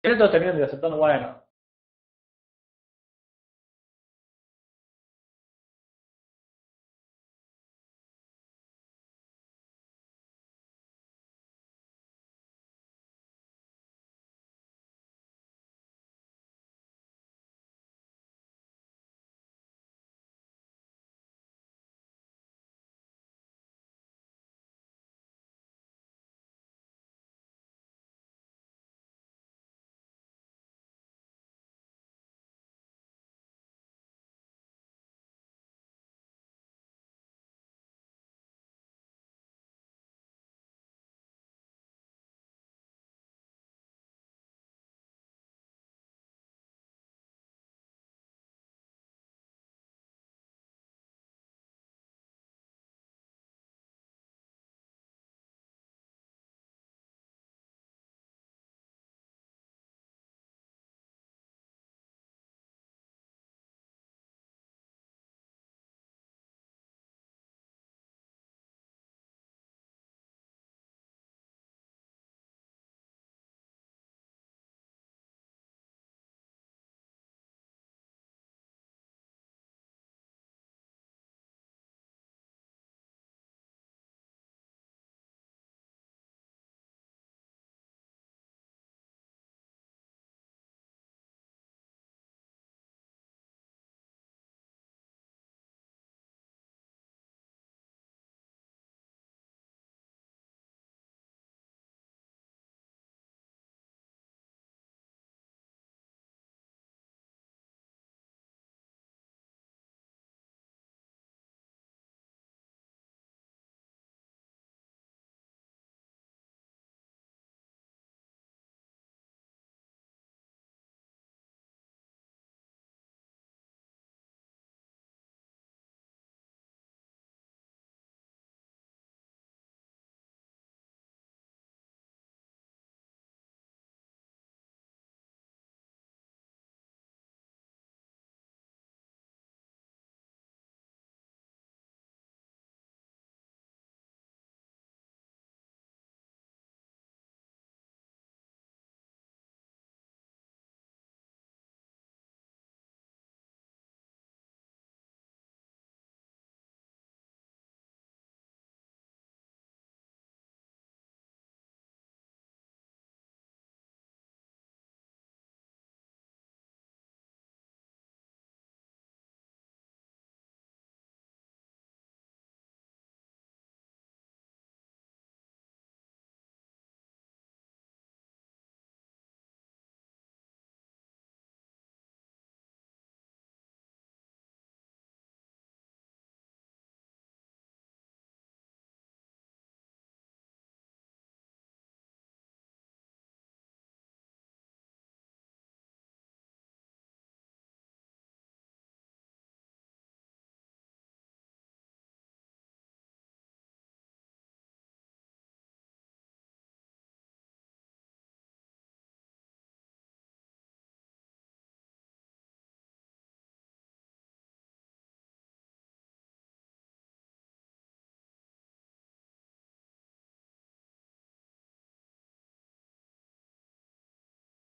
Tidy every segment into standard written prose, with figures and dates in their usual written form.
Estos terminan aceptando, bueno,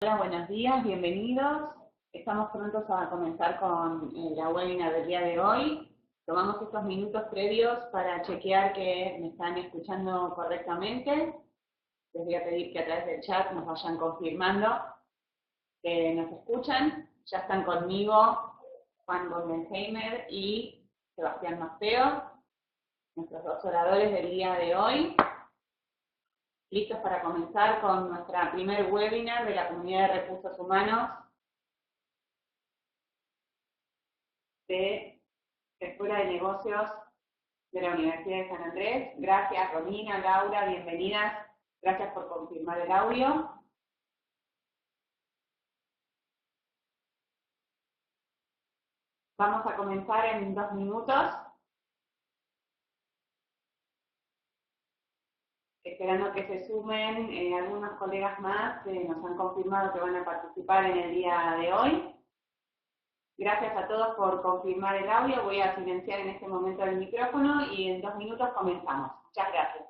Hola, buenos días, bienvenidos. Estamos prontos a comenzar con la webinar del día de hoy. Tomamos estos minutos previos para chequear que me están escuchando correctamente. Les voy a pedir que a través del chat nos vayan confirmando que nos escuchan. Ya están conmigo Juan Bondenheimer y Sebastián Masteo, nuestros dos oradores del día de hoy. Listos para comenzar con nuestra primer webinar de la Comunidad de Recursos Humanos de Escuela de Negocios de la Universidad de San Andrés. Gracias, Romina, Laura, bienvenidas. Gracias por confirmar el audio. Vamos a comenzar en 2 minutos, esperando que se sumen algunos colegas más que nos han confirmado que van a participar en el día de hoy. Gracias a todos por confirmar el audio. Voy a silenciar en este momento el micrófono y en 2 minutos comenzamos. Muchas gracias.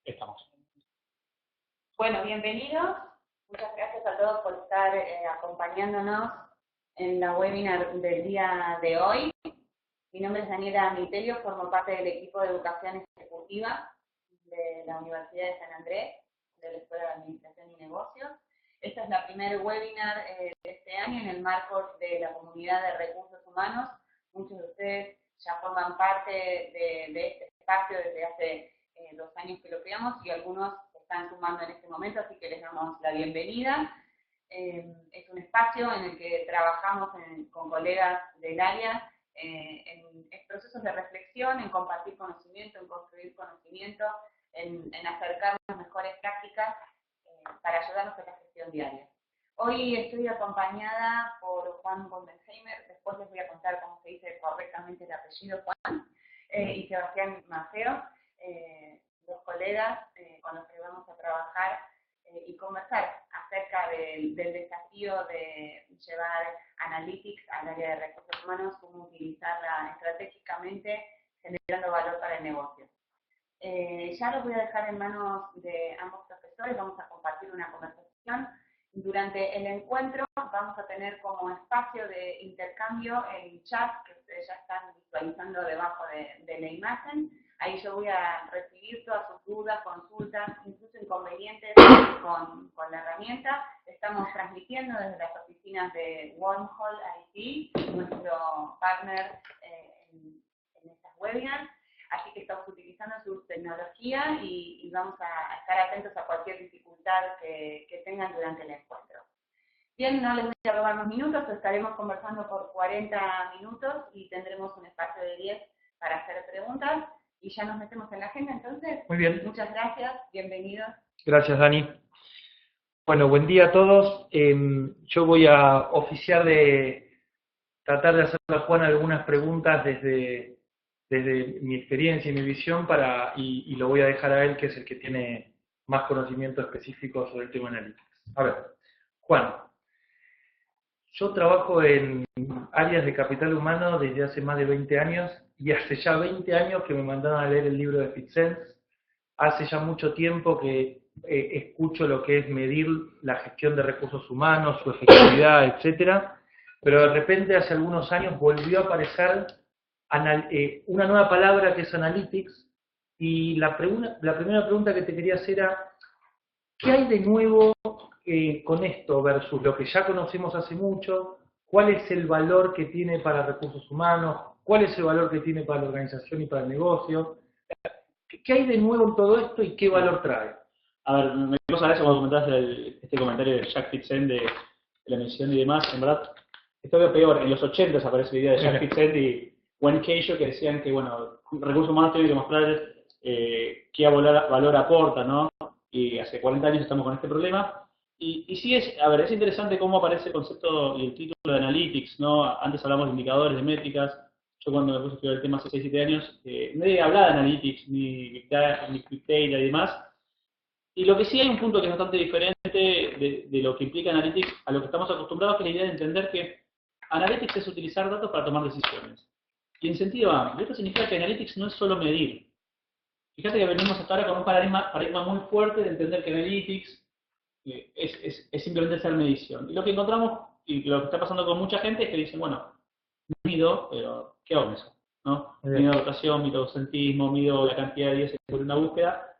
Estamos. Bueno, bienvenidos. Muchas gracias a todos por estar acompañándonos en la webinar del día de hoy. Mi nombre es Daniela Mitelio, formo parte del equipo de Educación Ejecutiva de la Universidad de San Andrés, de la Escuela de Administración y Negocios. Esta es la primera webinar de este año en el marco de la comunidad de recursos humanos. Muchos de ustedes ya forman parte de este espacio desde hace 2 años que lo creamos y algunos se están sumando en este momento, así que les damos la bienvenida. Es un espacio en el que trabajamos con colegas del área en procesos de reflexión, en compartir conocimiento, en construir conocimiento, en acercarnos a mejores prácticas para ayudarnos en la gestión diaria. Hoy estoy acompañada por Juan Bondenheimer, después les voy a contar cómo se dice correctamente el apellido Juan, y Sebastián Maceo, dos colegas con los que vamos a trabajar y conversar acerca del desafío de llevar Analytics al área de recursos humanos, cómo utilizarla estratégicamente generando valor para el negocio. Ya los voy a dejar en manos de ambos profesores, vamos a compartir una conversación. Durante el encuentro vamos a tener como espacio de intercambio el chat que ustedes ya están visualizando debajo de la imagen. Ahí yo voy a recibir todas sus dudas, consultas, incluso inconvenientes con la herramienta. Estamos transmitiendo desde las oficinas de Wormhole IT, nuestro partner en estas webinars. Así que estamos utilizando su tecnología y vamos a estar atentos a cualquier dificultad que tengan durante el encuentro. Bien, no les voy a robar más minutos, estaremos conversando por 40 minutos y tendremos un espacio de 10 para hacer preguntas y ya nos metemos en la agenda. Entonces, Muy bien. Muchas gracias, bienvenidos. Gracias, Dani. Bueno, buen día a todos. Yo voy a oficiar de tratar de hacerle a Juan algunas preguntas desde mi experiencia y mi visión y lo voy a dejar a él, que es el que tiene más conocimiento específico sobre el tema analítico. A ver, Juan, yo trabajo en áreas de capital humano desde hace más de 20 años y hace ya 20 años que me mandaron a leer el libro de FitSense. Hace ya mucho tiempo que escucho lo que es medir la gestión de recursos humanos, su efectividad, etcétera, pero de repente hace algunos años volvió a aparecer una nueva palabra que es Analytics, y la primera pregunta que te quería hacer era, ¿qué hay de nuevo con esto versus lo que ya conocemos hace mucho? ¿Cuál es el valor que tiene para recursos humanos? ¿Cuál es el valor que tiene para la organización y para el negocio? ¿Qué hay de nuevo en todo esto y qué valor trae? A ver, me quiero saber cuando comentaste este comentario de Jack Fitsen de la emisión y demás. En verdad, esto es peor. En los 80 aparece la idea de Jack Fitsen y Wayne Casey, que decían que, bueno, recursos humanos tienen que mostrar qué valor aporta, ¿no? Y hace 40 años estamos con este problema. Y sí es interesante cómo aparece el concepto y el título de Analytics, ¿no? Antes hablamos de indicadores, de métricas. Yo cuando me puse a estudiar el tema hace 6-7 años, nadie hablaba de Analytics, ni Big Data y demás. Y lo que sí hay un punto que es bastante diferente de lo que implica Analytics a lo que estamos acostumbrados, que es la idea de entender que Analytics es utilizar datos para tomar decisiones. Y en sentido amplio, esto significa que Analytics no es solo medir. Fíjate que venimos hasta ahora con un paradigma muy fuerte de entender que Analytics es simplemente hacer medición. Y lo que encontramos, y lo que está pasando con mucha gente, es que dicen, bueno, mido, pero ¿qué hago con eso? ¿No? Mido rotación, mido ausentismo, mido la cantidad de días por una búsqueda.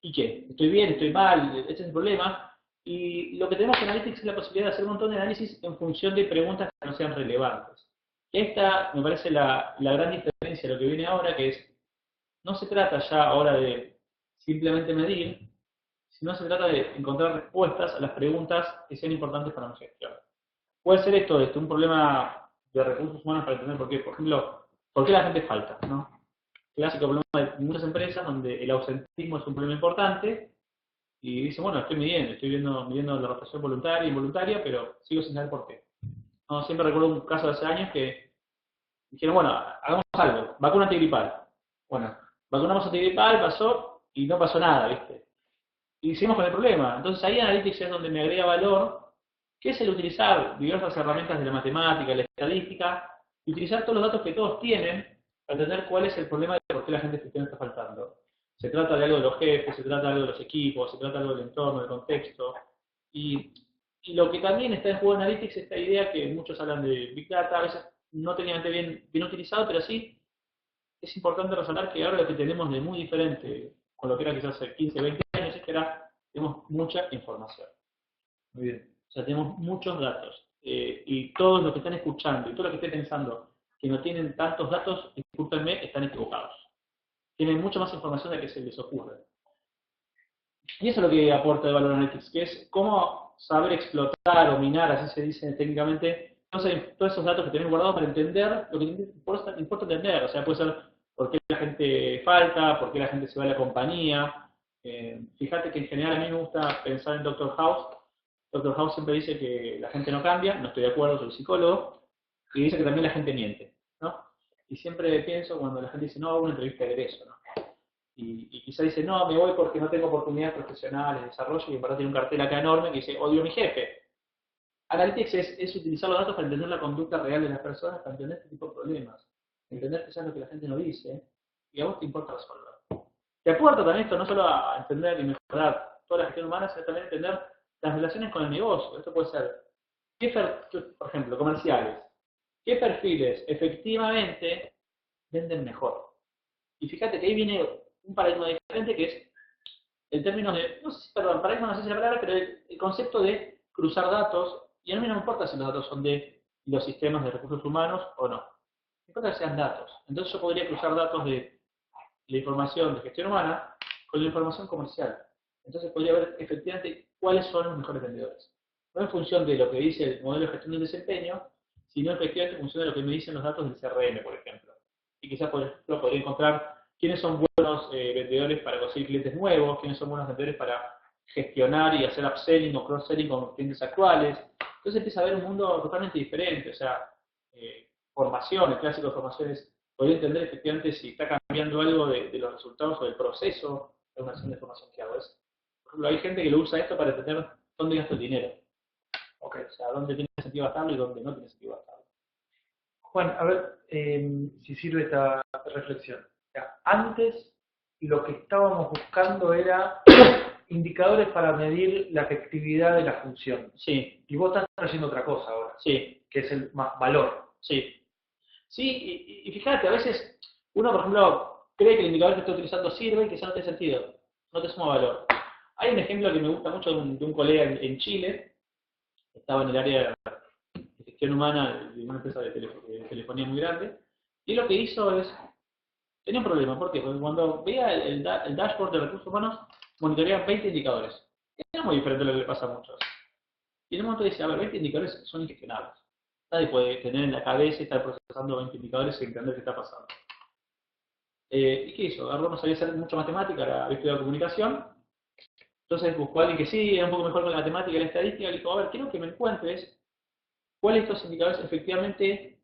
¿Y qué? ¿Estoy bien? ¿Estoy mal? Ese es el problema. Y lo que tenemos en Analytics es la posibilidad de hacer un montón de análisis en función de preguntas que no sean relevantes. Esta me parece la gran diferencia de lo que viene ahora, que es, no se trata ya ahora de simplemente medir, sino se trata de encontrar respuestas a las preguntas que sean importantes para nuestra gestión. Puede ser esto un problema de recursos humanos para entender por qué. Por ejemplo, ¿por qué la gente falta? ¿No? Clásico problema de muchas empresas donde el ausentismo es un problema importante y dicen, bueno, estoy midiendo la rotación voluntaria e involuntaria, pero sigo sin saber por qué. No, siempre recuerdo un caso de hace años que dijeron, bueno, hagamos algo, vacuna antigripal. Bueno, vacunamos antigripal, pasó y no pasó nada, ¿viste? Y seguimos con el problema. Entonces ahí Analytics es donde me agrega valor, que es el utilizar diversas herramientas de la matemática, la estadística, y utilizar todos los datos que todos tienen para entender cuál es el problema de por qué la gente está faltando. Se trata de algo de los jefes, se trata de algo de los equipos, se trata de algo del entorno, del contexto. Y lo que también está en juego de Analytics es esta idea que muchos hablan de Big Data, a veces no técnicamente bien utilizado, pero sí es importante resaltar que ahora lo que tenemos de muy diferente con lo que era quizás hace 15, 20 años es que ahora tenemos mucha información. Muy bien. O sea, tenemos muchos datos. Y todos los que están escuchando y todos los que estén pensando que no tienen tantos datos, discúlpenme, están equivocados. Tienen mucha más información de la que se les ocurre. Y eso es lo que aporta de Valor Analytics, que es cómo saber explotar o minar, así se dice técnicamente, todos esos datos que tenemos guardados para entender lo que importa entender. O sea, puede ser por qué la gente falta, por qué la gente se va a la compañía. Fíjate que en general a mí me gusta pensar en Dr. House. Dr. House siempre dice que la gente no cambia, no estoy de acuerdo, soy psicólogo, y dice que también la gente miente, ¿no? Y siempre pienso cuando la gente dice, no, hago una entrevista de egreso, ¿no? Y quizá dice, no, me voy porque no tengo oportunidades profesionales de desarrollo, y en verdad tiene un cartel acá enorme que dice, odio a mi jefe. Analytics es utilizar los datos para entender la conducta real de las personas, para entender este tipo de problemas, entender quizás lo que la gente no dice, y a vos te importa resolver. Te aporta también esto no solo a entender y mejorar toda la gestión humana, sino también entender las relaciones con el negocio. Esto puede ser, por ejemplo, comerciales. ¿Qué perfiles efectivamente venden mejor? Y fíjate que ahí viene un paradigma diferente que es el término de, paradigma no sé si es la palabra, pero el concepto de cruzar datos, y a mí no me importa si los datos son de los sistemas de recursos humanos o no. Me importa que sean datos. Entonces yo podría cruzar datos de la información de gestión humana con la información comercial. Entonces podría ver efectivamente cuáles son los mejores vendedores. No en función de lo que dice el modelo de gestión del desempeño, sino efectivamente en función de lo que me dicen los datos del CRM, por ejemplo. Y quizás, por ejemplo, podría encontrar quiénes son buenos vendedores para conseguir clientes nuevos, quiénes son buenos vendedores para gestionar y hacer upselling o cross-selling con clientes actuales. Entonces empieza a haber un mundo totalmente diferente. O sea, formación, el clásico de formaciones, podría entender efectivamente si está cambiando algo de los resultados o del proceso de una acción de formación que hago. Por ejemplo, hay gente que lo usa esto para entender dónde gasto el dinero. Okay, o sea, dónde tiene sentido gastarlo y dónde no tiene sentido gastarlo. Juan, a ver si sirve esta reflexión. O sea, antes lo que estábamos buscando era indicadores para medir la efectividad de la función. Sí. Y vos estás trayendo otra cosa ahora. Sí. Que es el valor. Sí. Sí, y fíjate, a veces uno, por ejemplo, cree que el indicador que está utilizando sirve y que eso no tiene sentido. No te suma valor. Hay un ejemplo que me gusta mucho de un colega en Chile. Estaba en el área de gestión humana de una empresa de telefonía muy grande, y lo que hizo es, tenía un problema. ¿Por qué? Porque cuando veía el dashboard de recursos humanos, monitoreaba 20 indicadores. Era muy diferente a lo que le pasa a muchos. Y en un momento dice, a ver, 20 indicadores son ingestionables. Nadie puede tener en la cabeza y estar procesando 20 indicadores y entender qué está pasando. ¿Y qué hizo? Agarró, no sabía hacer mucha matemática, había estudiado comunicación. Entonces buscó a alguien que sí, era un poco mejor con la matemática y la estadística, y le dijo, a ver, quiero que me encuentres cuáles de estos indicadores efectivamente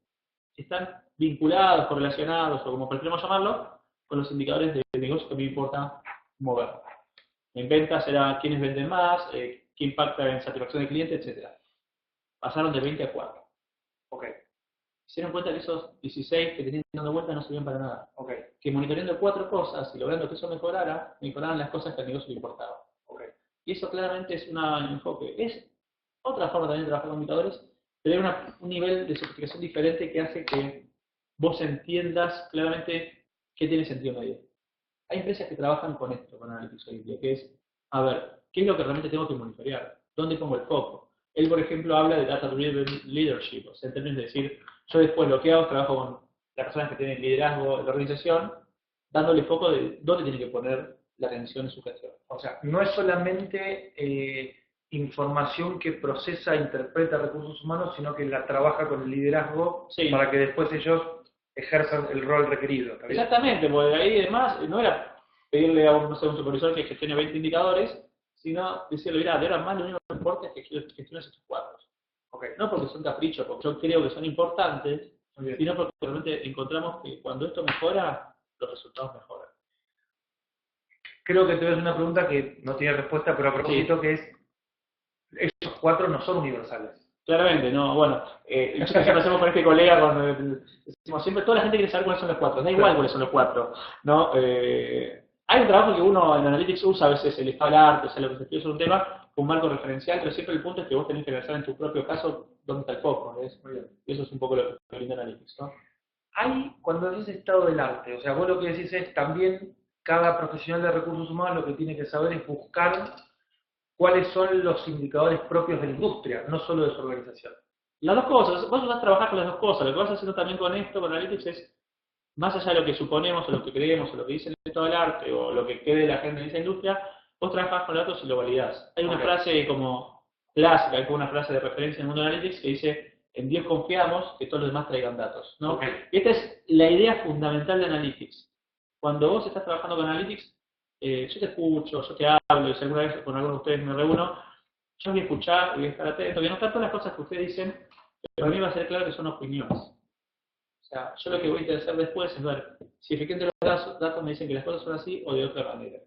están vinculados, correlacionados, o como preferimos llamarlo, con los indicadores de negocio que me importa mover. En ventas era quiénes venden más, qué impacta en satisfacción del cliente, etc. Pasaron de 20 a 4. Ok. Se dieron cuenta que esos 16 que tenían dando vueltas no servían para nada. Ok. Que monitoreando 4 cosas y logrando que eso mejoraran las cosas que al negocio le importaban. Okay. Y eso claramente es un enfoque. Es otra forma también de trabajar con indicadores, pero hay un nivel de sofisticación diferente que hace que vos entiendas claramente qué tiene sentido medir. Hay empresas que trabajan con esto, con análisis hoy en día, que es, a ver, ¿qué es lo que realmente tengo que monitorear? ¿Dónde pongo el foco? Él, por ejemplo, habla de data-driven leadership, o sea, en términos de decir, yo después lo que hago es trabajo con las personas que tienen liderazgo de la organización, dándole foco de dónde tiene que poner la atención en su gestión. O sea, no es solamente información que procesa e interpreta recursos humanos, sino que la trabaja con el liderazgo para que después ellos ejerzan el rol requerido. Exactamente, porque ahí además no era pedirle a un supervisor que gestione 20 indicadores, sino decirle, mira, de ahora más lo único que importa es que gestiones estos cuadros. Okay. No porque son caprichos, porque yo creo que son importantes, sino porque realmente encontramos que cuando esto mejora, los resultados mejoran. Creo que te voy a hacer una pregunta que no tiene respuesta, pero a propósito que es, esos 4 no son universales. Claramente, no, bueno, siempre hacemos con este colega, decimos siempre, toda la gente quiere saber cuáles son los 4, da igual cuáles son los 4, ¿no? Hay un trabajo que uno en Analytics usa a veces el estado del arte, o sea, lo que se estudia sobre un tema, con un marco referencial, pero siempre el punto es que vos tenés que pensar en tu propio caso dónde está el foco, ¿ves? Y eso es un poco lo que brinda Analytics, ¿no? Hay, cuando decís estado del arte, o sea, vos lo que decís es también cada profesional de recursos humanos lo que tiene que saber es buscar cuáles son los indicadores propios de la industria, no solo de su organización. Las dos cosas, vos vas a trabajar con las dos cosas, lo que vas haciendo también con esto, con Analytics, es más allá de lo que suponemos, o lo que creemos, o lo que dice el estado del arte, o lo que cree la gente en esa industria, vos trabajás con datos y lo validás. Hay una frase como clásica, como una frase de referencia en el mundo de Analytics que dice, en Dios confiamos, que todos los demás traigan datos, ¿no? Y esta es la idea fundamental de Analytics. Cuando vos estás trabajando con Analytics, yo te escucho, yo te hablo, y si alguna vez con alguno de ustedes me reúno, yo voy a escuchar, voy a estar atento, voy a notar todas las cosas que ustedes dicen, pero a mí va a ser claro que son opiniones. O sea, yo lo que voy a hacer después es ver si efectivamente los datos me dicen que las cosas son así o de otra manera.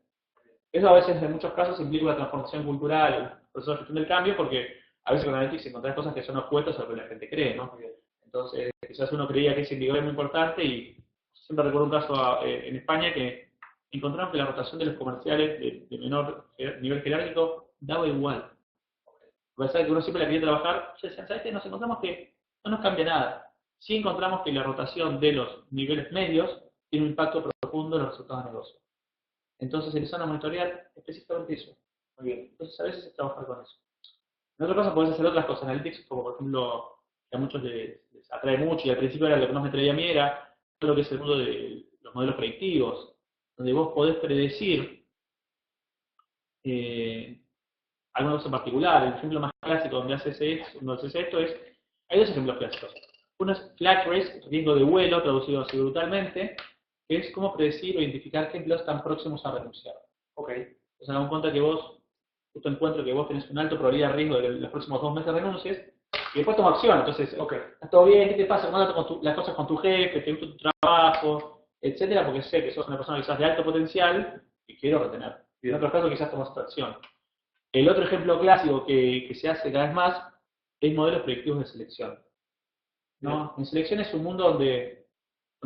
Eso a veces, en muchos casos, implica una transformación cultural, un proceso de gestión del cambio, porque a veces con Analytics encontrás cosas que son opuestas a lo que la gente cree, ¿no? Entonces, quizás uno creía que ese indicador es muy importante y siempre recuerdo un caso en España que encontraron que la rotación de los comerciales de menor nivel jerárquico daba igual. A pesar de que uno siempre la quería trabajar, ya decían, ¿sabes qué? Nos encontramos que no nos cambia nada. Sí encontramos que la rotación de los niveles medios tiene un impacto profundo en los resultados de negocio. Entonces empezaron a monitorear específicamente eso. Muy bien. Entonces a veces es trabajar con eso. En otro caso podés hacer otras cosas Analytics, como por ejemplo, que a muchos les atrae mucho, y al principio era lo que más me atraía a mí, era todo lo que es el mundo de los modelos predictivos, donde vos podés predecir alguna cosa en particular. El ejemplo más clásico donde haces esto es, hay dos ejemplos clásicos. Uno es flat risk, riesgo de vuelo, traducido así brutalmente, que es cómo predecir o identificar qué empleados están próximos a renunciar. Ok. O sea, damos cuenta que vos, justo encuentro que vos tenés una alta probabilidad de riesgo de que en los próximos 2 meses renuncies, y después toma acción. Entonces, ok, está todo bien, ¿qué te pasa? ¿Cómo andas con las cosas con tu jefe? ¿Te gusta tu trabajo? Etcétera, porque sé que sos una persona quizás de alto potencial y quiero retener. Y en otros casos quizás tomas otra acción. El otro ejemplo clásico que se hace cada vez más es modelos predictivos de selección, ¿no? En selección es un mundo donde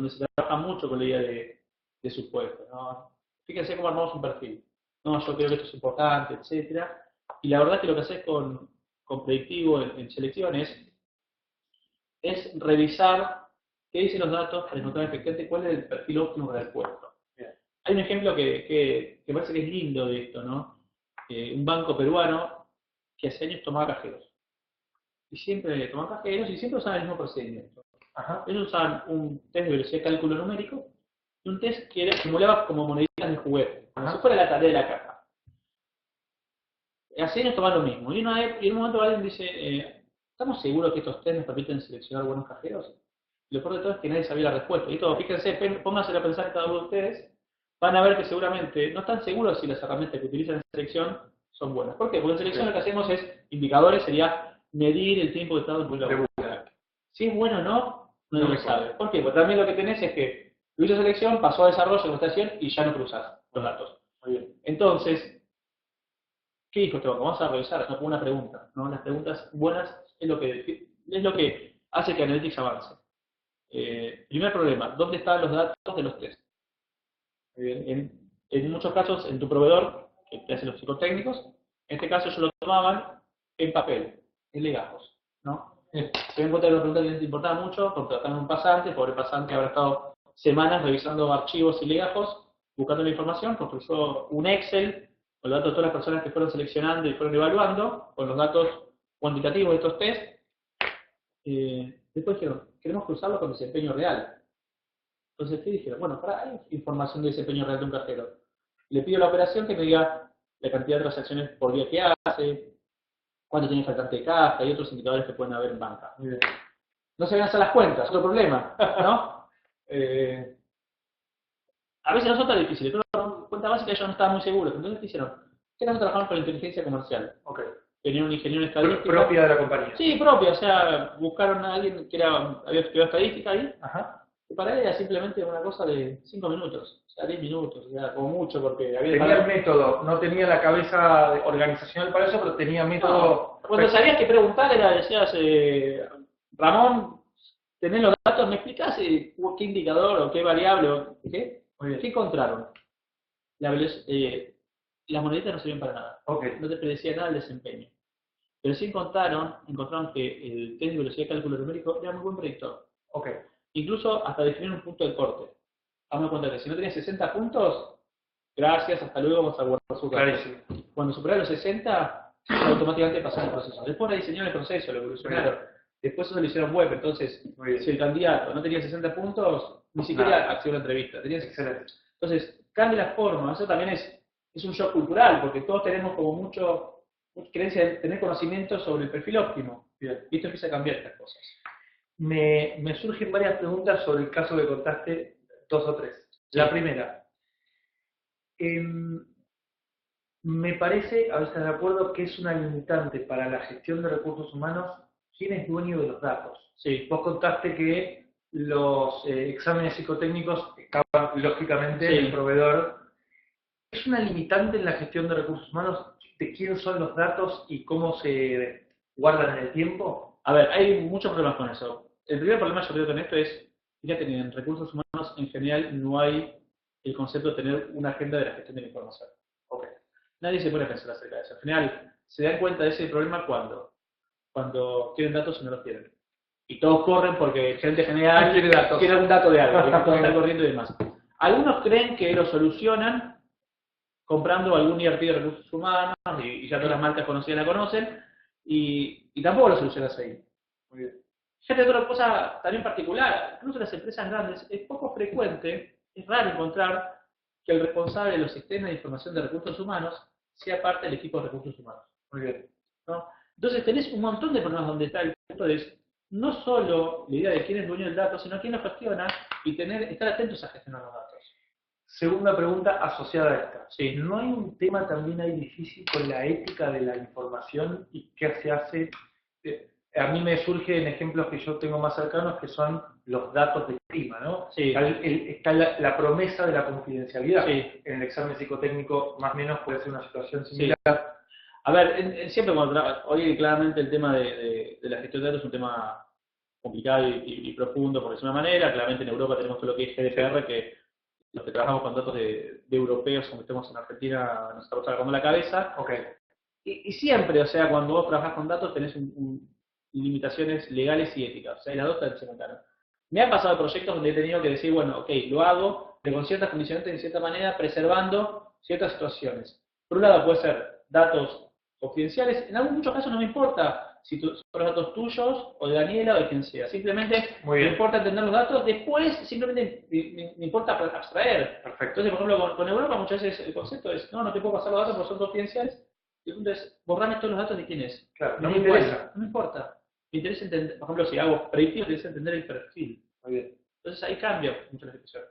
se trabaja mucho con la idea de sus puestos, ¿no? Fíjense cómo armamos un perfil. No, yo creo que esto es importante, etcétera. Y la verdad es que lo que haces con predictivo en selección es revisar qué dicen los datos para encontrar efectivamente cuál es el perfil óptimo para el puesto. Hay un ejemplo que parece que es lindo de esto, ¿no? Un banco peruano que hace años tomaba cajeros. Y siempre tomaban cajeros y siempre usaban el mismo procedimiento. Ellos usaban un test de velocidad de cálculo numérico y un test que simulaba como moneditas de juguete, como si fuera la tarea de la caja. Hace años tomaban lo mismo. Y en un momento alguien dice, ¿estamos seguros que estos test nos permiten seleccionar buenos cajeros? Y lo peor de todo es que nadie sabía la respuesta. Y todo, fíjense, pónganse a pensar cada uno de ustedes, van a ver que seguramente no están seguros si las herramientas que utilizan en selección son buenas. ¿Por qué? Porque en selección lo que hacemos es, indicadores sería medir el tiempo que está en la búsqueda. Si es bueno o no, no lo sabe. ¿Por qué? Porque también lo que tenés es que lo hizo selección, pasó a desarrollo, demostración y ya no cruzás los datos. Muy bien. Entonces, ¿qué dijo este banco? Vamos a revisar una pregunta, ¿no? Las preguntas buenas es lo que hace que Analytics avance. Primer problema, ¿dónde están los datos de los test? En muchos casos, en tu proveedor, que te hace los psicotécnicos, en este caso ellos lo tomaban en papel, en legajos, ¿no? Se ven cuenta de una pregunta que les importaba mucho, contrataron un pasante, pobre pasante habrá estado semanas revisando archivos y legajos, buscando la información, construyó un Excel con los datos de todas las personas que fueron seleccionando y fueron evaluando, con los datos cuantitativos de estos test. Después dijeron, queremos cruzarlo con desempeño real. Entonces, ¿qué dijeron? Bueno, hay información de desempeño real de un cajero. Le pido a la operación que me diga la cantidad de transacciones por día que hace, cuánto tiene faltante de caja y otros indicadores que pueden haber en banca. No se ven a hacer las cuentas, otro problema, ¿no? A veces no son tan difíciles, pero cuenta básica ellos no estaban muy seguros. Entonces, ¿qué hicieron? Trabajamos con la inteligencia comercial. Okay. Tenían un ingeniero en estadística. ¿Propia de la compañía? Sí, propia. O sea, buscaron a alguien que había estudiado estadística ahí. Ajá. Y para él era simplemente una cosa de 5 minutos, o sea, 10 minutos, o sea, como mucho, porque había... Tenía el método, no tenía la cabeza organizacional para eso, pero tenía método... No. Cuando sabías que preguntar decías, Ramón, tenés los datos, ¿me explicás qué indicador o qué variable o qué? ¿Qué encontraron? las moneditas no sirven para nada. No te predecía nada el desempeño. Pero sí encontraron que el test de velocidad de cálculo numérico era muy buen predictor. Incluso hasta definir un punto de corte. Dame cuenta que si no tenías 60 puntos, gracias, hasta luego, vamos a guardar su datos. Cuando superás los 60, automáticamente pasó el proceso. Después rediseñaron el proceso, lo evolucionaron. Después eso lo hicieron web, entonces, si el candidato no tenía 60 puntos, ni siquiera accedió a la entrevista. Excelente. Entonces, cambia la forma. Eso también es un shock cultural, porque todos tenemos como mucha creencia de tener conocimiento sobre el perfil óptimo. Y esto empieza a cambiar estas cosas. Me surgen varias preguntas sobre el caso que contaste, 2 o 3. Sí. La primera, me parece, a veces de acuerdo, que es una limitante para la gestión de recursos humanos quién es dueño de los datos. Sí. Vos contaste que los exámenes psicotécnicos estaban, lógicamente, en el proveedor. ¿Es una limitante en la gestión de recursos humanos de quién son los datos y cómo se guardan en el tiempo? A ver, hay muchos problemas con eso. El primer problema yo creo con esto es, fíjate que en recursos humanos en general no hay el concepto de tener una agenda de la gestión de la información. Nadie se pone a pensar acerca de eso. En general, se dan cuenta de ese problema cuando quieren datos y no los quieren. Y todos corren porque el gerente general quiere un dato de algo, y todos están corriendo y demás. Algunos creen que lo solucionan comprando algún ERP de recursos humanos, y ya todas las marcas conocidas la conocen, y tampoco lo solucionas ahí. Muy bien. Fíjate otra cosa también particular, incluso en las empresas grandes, es poco frecuente, es raro encontrar que el responsable de los sistemas de información de recursos humanos sea parte del equipo de recursos humanos. Muy bien. ¿No? Entonces tenés un montón de problemas donde está el punto de no solo la idea de quién es dueño del dato, sino quién lo gestiona y estar atentos a gestionar los datos. Segunda pregunta asociada a esta. Sí. ¿No hay un tema también ahí difícil con la ética de la información y qué se hace? A mí me surgen ejemplos que yo tengo más cercanos que son los datos de clima, ¿no? Sí. Está la promesa de la confidencialidad. Sí. En el examen psicotécnico más o menos puede ser una situación similar. Sí. A ver, siempre hoy claramente el tema de la gestión de datos es un tema complicado y profundo, por decir una manera. Claramente en Europa tenemos todo lo que es GDPR, que los que trabajamos con datos de europeos, como estemos en Argentina, nos estamos agarrando la cabeza. Y siempre, o sea, cuando vos trabajás con datos tenés limitaciones legales y éticas. O sea, las dos están simultáneas. Me han pasado proyectos donde he tenido que decir, bueno, ok, lo hago, pero con ciertas condiciones de cierta manera, preservando ciertas situaciones. Por un lado puede ser datos confidenciales, en muchos casos no me importa si son los datos tuyos o de Daniela o de quien sea, simplemente me importa entender los datos, después simplemente me importa abstraer. Perfecto. Entonces, por ejemplo, con Europa muchas veces el concepto es, no te puedo pasar los datos porque son confidenciales, y entonces borrame todos los datos de quién es. Claro, no me interesa. No me importa. Me interesa entender, por ejemplo, si hago predictivo, me interesa entender el perfil. Muy bien. Entonces ahí cambia mucho la situación.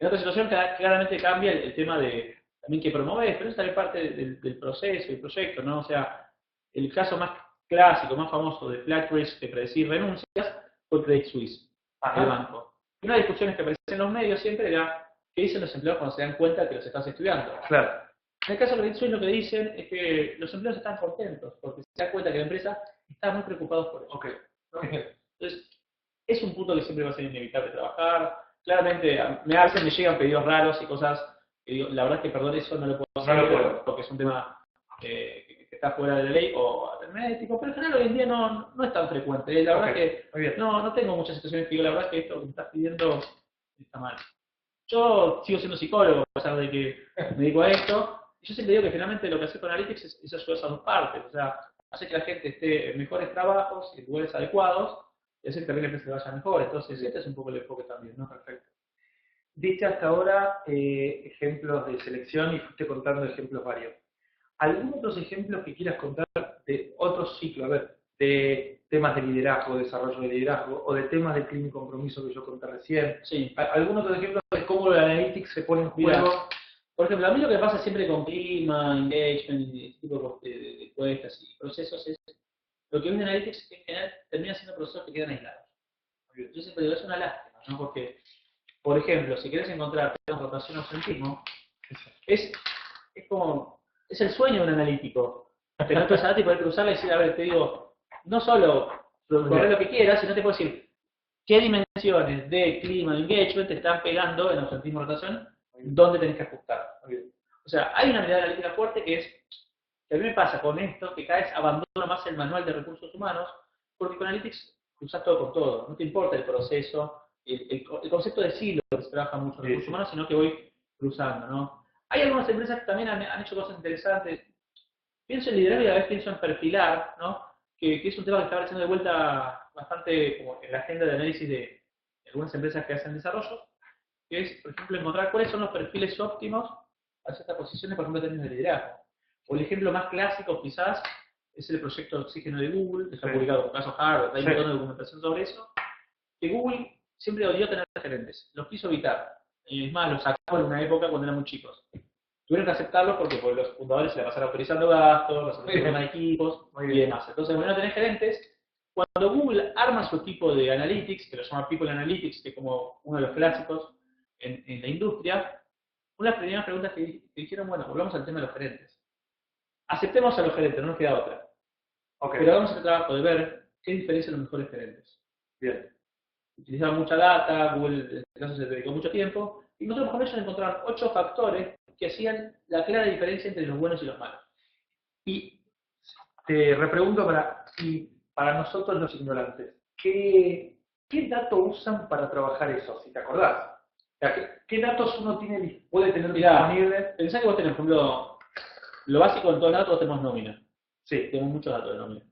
En otra situación claramente cambia el tema de también que promover, pero eso también parte del proceso, del proyecto, ¿no? O sea, el caso más clásico, más famoso de flat risk de predecir renuncias fue Credit Suisse, el banco. Una de las discusiones que aparecía en los medios siempre era qué dicen los empleados cuando se dan cuenta que los estás estudiando. Claro. En el caso de Credit Suisse lo que dicen es que los empleados están contentos porque se dan cuenta que la empresa está muy preocupada por eso. Entonces, es un punto que siempre va a ser inevitable trabajar. Claramente, a veces me llegan pedidos raros y cosas que digo, la verdad es que perdón, eso no lo puedo hacer porque es un tema que está fuera de la ley o ético, pero en general hoy en día no es tan frecuente. La verdad que no tengo muchas situaciones que digo, la verdad es que esto que me estás pidiendo está mal. Yo sigo siendo psicólogo, a pesar de que me dedico a esto, y yo siempre digo que finalmente lo que hace con Analytics es ayudar a esas dos partes, o sea, hacer que la gente esté en mejores trabajos, en lugares adecuados, y hacer que también la empresa le vaya mejor. Entonces, este es un poco el enfoque también, ¿no? Perfecto. Diste hasta ahora ejemplos de selección y fuiste contando ejemplos varios. ¿Algún otros ejemplos que quieras contar de otros ciclos? A ver, de temas de liderazgo, desarrollo de liderazgo, o de temas de clima y compromiso que yo conté recién. Sí. ¿Algún otro ejemplo de cómo el Analytics se pone en juego? Mira, por ejemplo, a mí lo que pasa siempre con clima, engagement y este tipo de encuestas y procesos es lo que un Analytics en general termina siendo procesos que quedan aislados. Yo siempre digo, es una lástima, ¿no? Porque, por ejemplo, si querés encontrar rotación o ausentismo, es el sueño de un analítico. Tener tu data y poder cruzarla y decir, a ver, te digo, no solo correr lo que quieras, sino te puedo decir qué dimensiones de clima, de engagement te están pegando en ausentismo o rotación, dónde tenés que ajustar. O sea, hay una mirada analítica fuerte que es, que a mí me pasa con esto, que cada vez abandono más el manual de recursos humanos, porque con Analytics cruzas todo con todo, no te importa el proceso, el concepto de silo que se trabaja mucho en recursos humanos, sino que voy cruzando, ¿no? Hay algunas empresas que también han hecho cosas interesantes. Pienso en liderazgo y a veces pienso en perfilar, ¿no? Que es un tema que está apareciendo de vuelta bastante como en la agenda de análisis de algunas empresas que hacen desarrollo, que es, por ejemplo, encontrar cuáles son los perfiles óptimos hacia estas posiciones, por ejemplo, en términos de liderazgo. O el ejemplo más clásico, quizás, es el proyecto de Oxígeno de Google, que está publicado por caso Harvard, hay un montón de documentación sobre eso, que Google siempre odió tener gerentes, los quiso evitar. Y es más, los sacó en una época cuando eran muy chicos. Tuvieron que aceptarlo porque los fundadores se la pasaron autorizando gastos, los autorizando de equipos y demás. Entonces, bueno, no tenés gerentes. Cuando Google arma su equipo de Analytics, que lo llama People Analytics, que es como uno de los clásicos en la industria, una de las primeras preguntas que dijeron, bueno, volvamos al tema de los gerentes. Aceptemos a los gerentes, no nos queda otra. Pero hagamos el trabajo de ver qué diferencian los mejores gerentes. Bien. Utilizaban mucha data, Google en este caso se dedicó mucho tiempo, y nosotros con ellos encontraron 8 factores que hacían la clara diferencia entre los buenos y los malos. Y te repregunto para nosotros los ignorantes, ¿qué datos usan para trabajar eso, si te acordás? O sea, ¿qué datos uno puede tener disponibles? Pensá que vos tenés, por ejemplo, lo básico en todos los datos tenemos nómina. Sí. Tenemos muchos datos de nómina.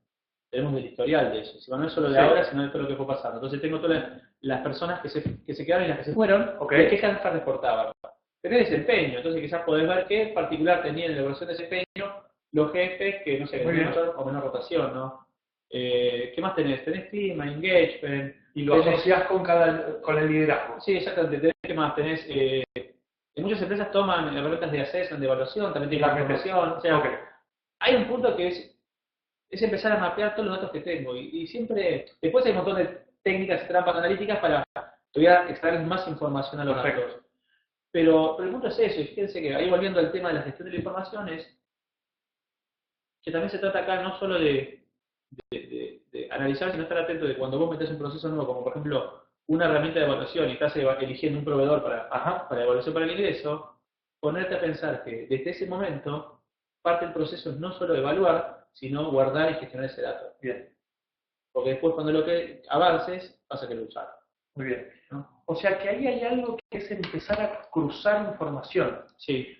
Tenemos el historial de eso. Si no es solo de ahora, sino de todo lo que fue pasando. Entonces tengo todas las personas que se quedaron y las que se fueron, de qué cartas reportaban. Tenés desempeño, entonces quizás podés ver qué en particular tenían en la evaluación de desempeño los jefes que, no sé, tenían mayor o menor rotación, ¿no? ¿Qué más tenés? Tenés clima, engagement. Y lo asociás con el liderazgo. Sí, exactamente. ¿Qué más? Tenés, muchas empresas toman herramientas de assessment, de evaluación, también tienen la información. O sea, hay un punto que es empezar a mapear todos los datos que tengo. Y siempre, después hay un montón de técnicas y trampas analíticas para todavía extraer más información a los datos. Pero el punto es eso, y fíjense que ahí volviendo al tema de la gestión de la información, es que también se trata acá no solo de analizar, sino estar atento de cuando vos metés un proceso nuevo, como por ejemplo una herramienta de evaluación y estás eligiendo un proveedor para evaluación para el ingreso, ponerte a pensar que desde ese momento parte del proceso es no solo evaluar, sino guardar y gestionar ese dato. Bien. Porque después cuando lo que avances, vas a querer usar. Muy bien. ¿No? O sea que ahí hay algo que es empezar a cruzar información. Sí.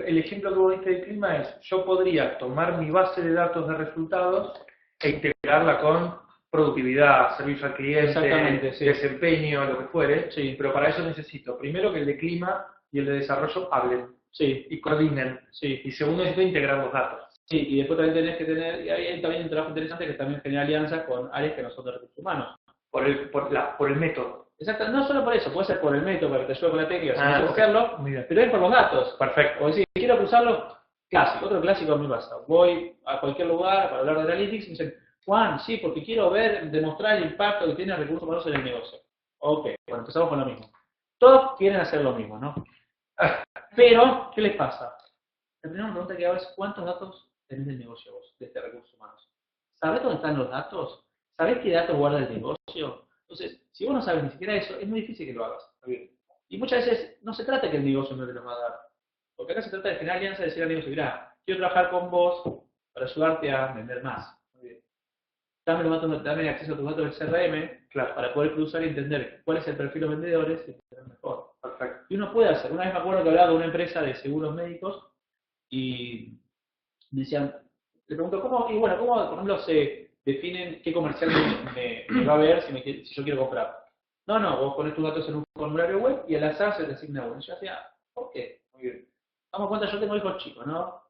El ejemplo que vos diste del clima es, yo podría tomar mi base de datos de resultados e integrarla con productividad, servicio al cliente, desempeño, lo que fuere, pero para eso necesito primero que el de clima y el de desarrollo hablen y coordinen, y segundo necesito integrar los datos. Sí, y después también tenés que tener, y ahí hay también un trabajo interesante que también genera alianzas con áreas que no son de recursos humanos. Por el método. Exacto, no solo por eso, puede ser por el método, para que te ayude con la técnica, si no hacerlo, pero es por los datos. Perfecto. O decir, quiero cruzarlo, clásico, otro clásico a mí pasa. Voy a cualquier lugar para hablar de Analytics y me dicen, Juan, sí, porque quiero demostrar el impacto que tiene recursos humanos en el negocio. Ok, bueno, empezamos con lo mismo. Todos quieren hacer lo mismo, ¿no? Pero, ¿qué les pasa? La primera pregunta que hago es, ¿cuántos datos tenés del negocio vos, de este recursos humanos? ¿Sabés dónde están los datos? ¿Sabés qué datos guarda el negocio? Entonces, si vos no sabes ni siquiera eso, es muy difícil que lo hagas. Y muchas veces no se trata que el negocio no te lo va a dar. Porque acá se trata de generar alianza y decir al negocio, mirá, quiero trabajar con vos para ayudarte a vender más. Dame acceso a tus datos del CRM para poder cruzar y entender cuál es el perfil de los vendedores y entender mejor. Perfecto. Y uno puede hacer. Una vez me acuerdo que hablaba con una empresa de seguros médicos y me decían, le pregunto, ¿cómo, por ejemplo, se definen qué comercial me va a ver si yo quiero comprar? No, vos pones tus datos en un formulario web y al azar se te asigna uno. Y yo decía, ¿por qué? Muy bien. Damos cuenta, yo tengo hijos chicos, ¿no?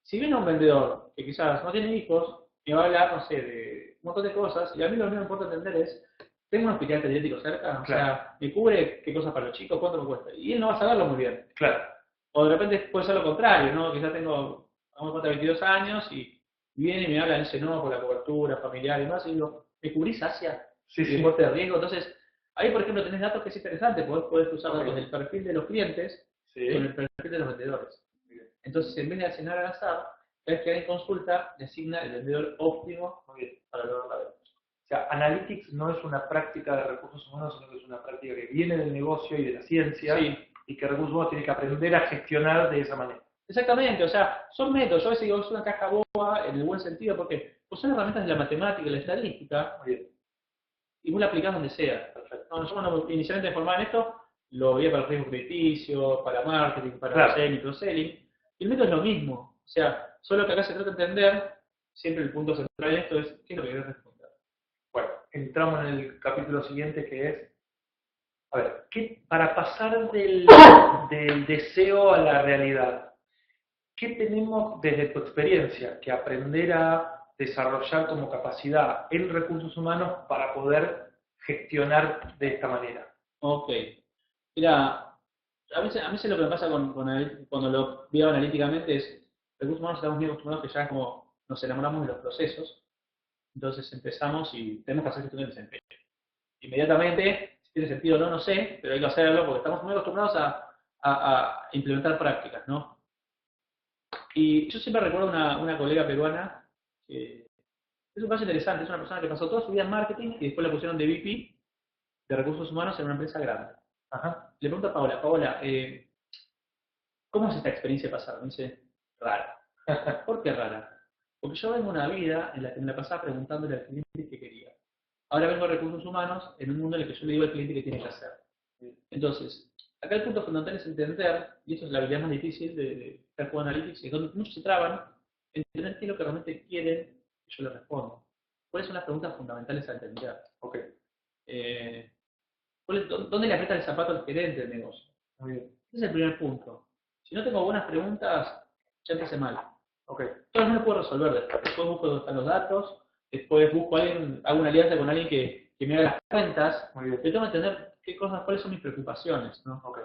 Si viene un vendedor que quizás no tiene hijos, me va a hablar, no sé, de un montón de cosas, y a mí lo que me importa entender es, ¿tengo un hospital pediátrico cerca? O sea, ¿me cubre qué cosas para los chicos? ¿Cuánto me cuesta? Y él no va a saberlo muy bien. Claro. O de repente puede ser lo contrario, ¿no? Quizás tengo, vamos a contar, 22 años y viene y me habla y dice, no, por la cobertura familiar y demás, y digo, ¿me cubrís Asia? Sí. Importe de riesgo. Entonces, ahí, por ejemplo, tenés datos que es interesante, podés usar datos del perfil de los clientes con el perfil de los vendedores. Entonces, en vez de asignar al azar, cada vez que hay consulta, le asigna el vendedor óptimo para lograr la venta. O sea, Analytics no es una práctica de recursos humanos, sino que es una práctica que viene del negocio y de la ciencia y que recursos humanos tiene que aprender a gestionar de esa manera. Exactamente, o sea, son métodos. Yo a veces digo, es una caja boba en el buen sentido, porque pues son herramientas de la matemática y la estadística, Muy bien. y vos la aplicás donde sea. Perfecto. No, yo cuando inicialmente me formaba en esto, lo veía para el riesgo crediticio, para marketing, para Claro. selling, microselling, y el método es lo mismo. O sea, solo que acá se trata de entender, siempre el punto central de esto es, ¿qué es lo que querés responder? Bueno, entramos en el capítulo siguiente que es, a ver, para pasar del deseo a la realidad, ¿qué tenemos desde tu experiencia que aprender a desarrollar como capacidad en recursos humanos para poder gestionar de esta manera? Ok. Mira, a veces lo que me pasa cuando lo veo analíticamente es, recursos humanos estamos muy acostumbrados que ya como nos enamoramos de los procesos, entonces empezamos y tenemos que hacer gestión del desempeño. Inmediatamente, si tiene sentido o no, no sé, pero hay que hacerlo porque estamos muy acostumbrados a implementar prácticas, ¿no? Y yo siempre recuerdo una colega peruana que es un caso interesante, es una persona que pasó toda su vida en marketing y después la pusieron de VP de recursos humanos en una empresa grande. Ajá. Le pregunto a Paola, Paola, ¿cómo es esta experiencia pasada? Me dice, rara. ¿Por qué rara? Porque yo vengo una vida en la que me la pasaba preguntándole al cliente qué quería. Ahora vengo a recursos humanos en un mundo en el que yo le digo al cliente qué tiene que hacer. Entonces, acá el punto fundamental es entender, y esto es la habilidad más difícil de estar con Analytics, es donde muchos se traban, entender qué es lo que realmente quieren que yo les responda. ¿Cuáles son las preguntas fundamentales a entender? Ok, ¿Dónde le aprieta el zapato al gerente del negocio? muy bien. Ese es el primer punto. Si no tengo buenas preguntas, ya empecé mal. Ok, Todo no lo puedo resolver después. Después busco dónde están los datos, después busco a alguien, hago una alianza con alguien que me haga las cuentas, muy bien. yo tengo que entender cuáles son mis preocupaciones, ¿no? Ok,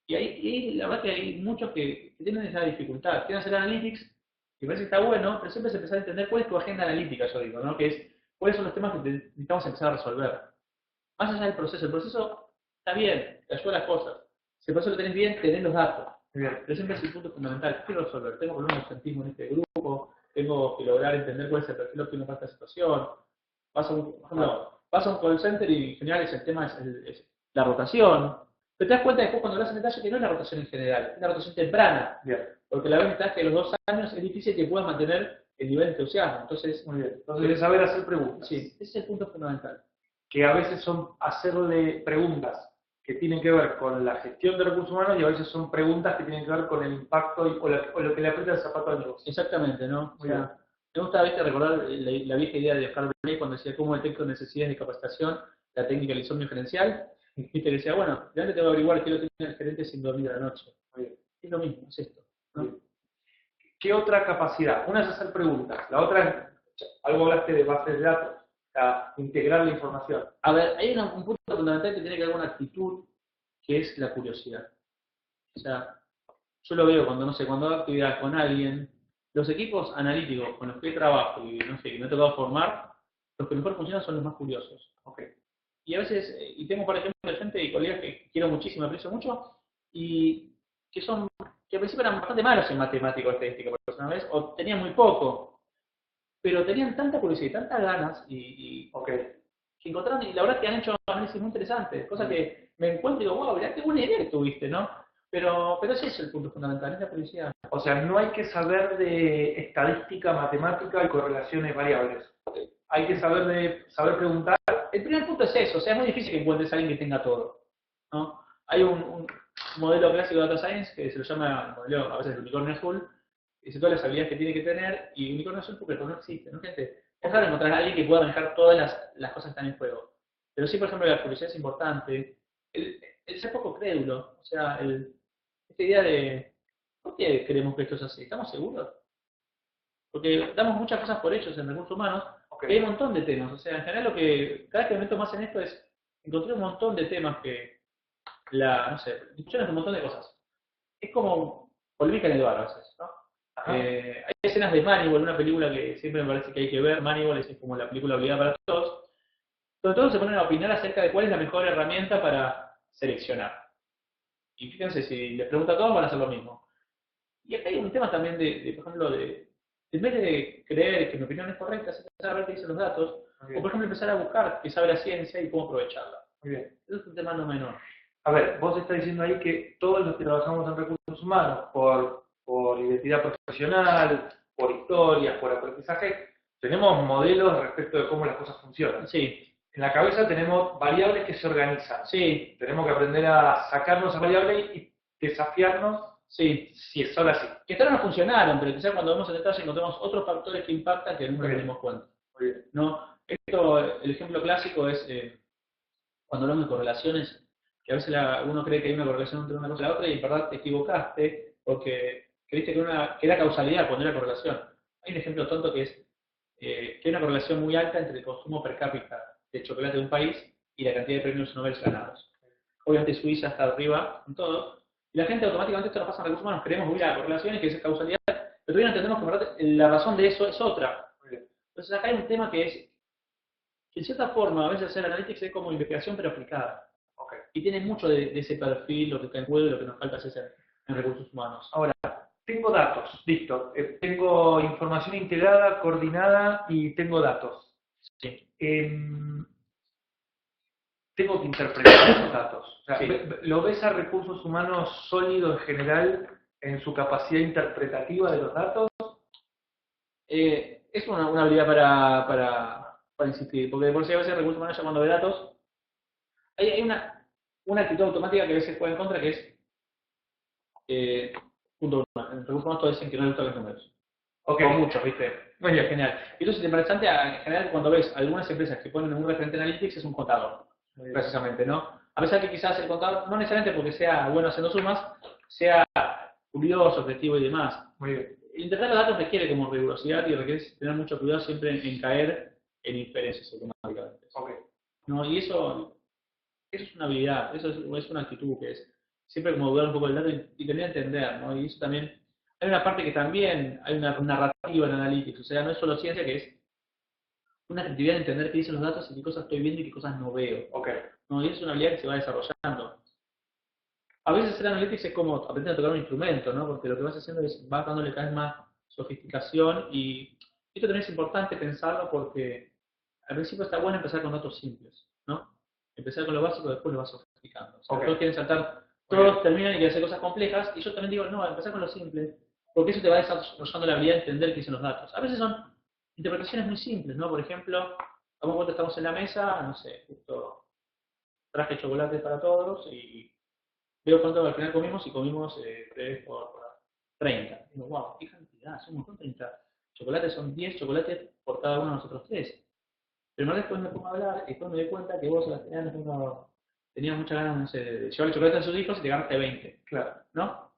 Y ahí la verdad que hay muchos que tienen esa dificultad. Quieren hacer analytics, que parece que está bueno, pero siempre es empezar a entender cuál es tu agenda analítica, yo digo, ¿no? Que es, cuáles son los temas que necesitamos empezar a resolver. Más allá del proceso, el proceso está bien, te ayuda a las cosas. Si el proceso lo tenés bien, tenés los datos. muy bien. Pero siempre es el punto fundamental. ¿Qué quiero resolver? Tengo problemas de ausentismo en este grupo, tengo que lograr entender cuál es el perfil óptimo para esta situación. Vas a un call center y en general el tema es la rotación. Pero te das cuenta después cuando hablas en detalle que no es la rotación en general, es la rotación temprana. Bien. Porque la ventaja es que a los 2 años es difícil que puedas mantener el nivel de entusiasmo. Entonces, Muy bien. Entonces, de saber hacer preguntas. sí, ese es el punto fundamental. Que a veces son hacerle preguntas que tienen que ver con la gestión de recursos humanos y a veces son preguntas que tienen que ver con el impacto o lo que le aprieta el zapato al negocio. Exactamente, ¿no? Muy bien. Me gusta, ¿viste? Recordar la vieja idea de Oscar Blake cuando decía cómo detecto necesidades de capacitación, la técnica del insomnio gerencial. Viste que decía, bueno, de antes tengo que averiguar qué es lo que tiene el gerente sin dormir a la noche. Muy bien. Es lo mismo, es esto, ¿no? Muy bien. ¿Qué otra capacidad? Una es hacer preguntas, la otra es, algo hablaste de bases de datos, a integrar la información. A ver, hay un punto fundamental que tiene que ver con una actitud, que es la curiosidad. O sea, yo lo veo cuando, no sé, cuando hago actividad con alguien, los equipos analíticos con los que trabajo y no sé, que me he tocado formar, los que mejor funcionan son los más curiosos. Okay. Y a veces, y tengo por ejemplo gente y colegas que quiero muchísimo, aprecio mucho, y que al principio eran bastante malos en matemática o estadística, por una vez, o tenían muy poco, pero tenían tanta curiosidad y tantas ganas, que encontraron, y la verdad que han hecho análisis muy interesantes, cosas que me encuentro y digo, wow, mirá qué buena idea que tuviste, ¿no? Pero ese es el punto fundamental, es la curiosidad. O sea, no hay que saber de estadística, matemática y correlaciones variables. Hay que saber preguntar. El primer punto es eso, o sea, es muy difícil que encuentres a alguien que tenga todo, ¿no? Hay un modelo clásico de Data Science que se lo llama el modelo, a veces el unicornio azul, que dice todas las habilidades que tiene que tener, y unicornio azul porque no existe, ¿no? Gente, es raro encontrar a alguien que pueda manejar todas las cosas que están en juego. Pero sí, por ejemplo, la curiosidad es importante, el ser poco crédulo, o sea, esta idea de, ¿por qué creemos que esto es así? ¿Estamos seguros? Porque damos muchas cosas por hechos en recursos humanos, y hay un montón de temas, o sea, en general cada vez que me meto más en esto es, encontré un montón de temas que, no sé, discusiones de un montón de cosas. Es como polémica en el bar a veces, ¿no? Hay escenas de Moneyball, una película que siempre me parece que hay que ver, Moneyball es como la película obligada para todos, donde todos se ponen a opinar acerca de cuál es la mejor herramienta para seleccionar. Y fíjense, si les pregunto a todos van a hacer lo mismo. Y acá hay un tema también por ejemplo, en vez de creer que mi opinión es correcta, es empezar a ver qué dicen los datos, o por ejemplo empezar a buscar qué sabe la ciencia y cómo aprovecharla. Muy bien. Eso es un tema no menor. A ver, vos estás diciendo ahí que todos los que trabajamos en recursos humanos, por identidad profesional, por historias, por aprendizaje, tenemos modelos respecto de cómo las cosas funcionan. Sí, En la cabeza tenemos variables que se organizan. sí, Tenemos que aprender a sacarnos esas variables y desafiarnos sí. si son así. Que hasta ahora no funcionaron, pero quizás cuando vemos el detalle encontramos otros factores que impactan que nunca Muy nos bien. dimos cuenta. Muy bien. ¿No? El ejemplo clásico es cuando hablamos de correlaciones, que a veces uno cree que hay una correlación entre una cosa y la otra y en verdad te equivocaste porque creíste que era causalidad cuando era correlación. Hay un ejemplo tonto que es que hay una correlación muy alta entre el consumo per cápita de chocolate de un país y la cantidad de premios Nobel ganados. Obviamente Suiza está arriba en todo, y la gente automáticamente, esto nos pasa en recursos humanos, creemos que la correlación y que es causalidad, pero todavía no entendemos que en verdad la razón de eso es otra. Entonces acá hay un tema que es, que en cierta forma, a veces hacer analytics es como investigación pero aplicada. Okay. Y tiene mucho de ese perfil, lo que calculo y lo que nos falta hacer en recursos humanos. Ahora, tengo datos, listo. Tengo información integrada, coordinada y tengo datos. Sí. Tengo que interpretar esos datos. O sea, Sí. ¿lo ves a recursos humanos sólido en general en su capacidad interpretativa de los datos? Es una habilidad para insistir, porque de por sí a veces recursos humanos llamando de datos, hay una actitud automática que a veces juega en contra, que es, punto uno, en recursos humanos todos dicen que no les gustan los números. Ok. O muchos, ¿viste? Muy bien. Genial. Y eso es interesante, en general, cuando ves algunas empresas que ponen un referente analytics, es un contador, precisamente, ¿no? A pesar que quizás el contador, no necesariamente porque sea bueno haciendo sumas, sea curioso, objetivo y demás. Muy bien. Interpretar los datos requiere como rigurosidad y requiere tener mucho cuidado siempre en caer en inferencias automáticamente. Okay. ¿No? Y eso es una habilidad, eso es una actitud que es siempre como dudar un poco del dato y tener a entender, ¿no? Y eso también, hay una parte que también hay una narrativa en Analytics, o sea, no es solo ciencia, que es una creatividad de entender qué dicen los datos y qué cosas estoy viendo y qué cosas no veo. Okay. ¿No? Y es una habilidad que se va desarrollando. A veces hacer Analytics es como aprender a tocar un instrumento, ¿no? Porque lo que vas haciendo es, vas dándole cada vez más sofisticación y esto también es importante pensarlo porque al principio está bueno empezar con datos simples, ¿no? Empezar con lo básico y después lo vas sofisticando. O sea, Okay. todos quieren saltar, todos terminan y quieren hacer cosas complejas y yo también digo, no, empezar con lo simple, porque eso te va desarrollando la habilidad de entender qué dicen los datos. A veces son interpretaciones muy simples, ¿no? Por ejemplo, a un momento estamos en la mesa, no sé, justo traje chocolate para todos y veo cuánto al final comimos y comimos 3 por 30. Digo, wow, qué cantidad, son un montón 30. Chocolates son 10 chocolates por cada uno de nosotros 3. Pero después me pongo a hablar y después me doy cuenta que vos al final tenías muchas ganas, no sé, de llevarle chocolate a sus hijos y te ganaste 20. Claro. ¿No?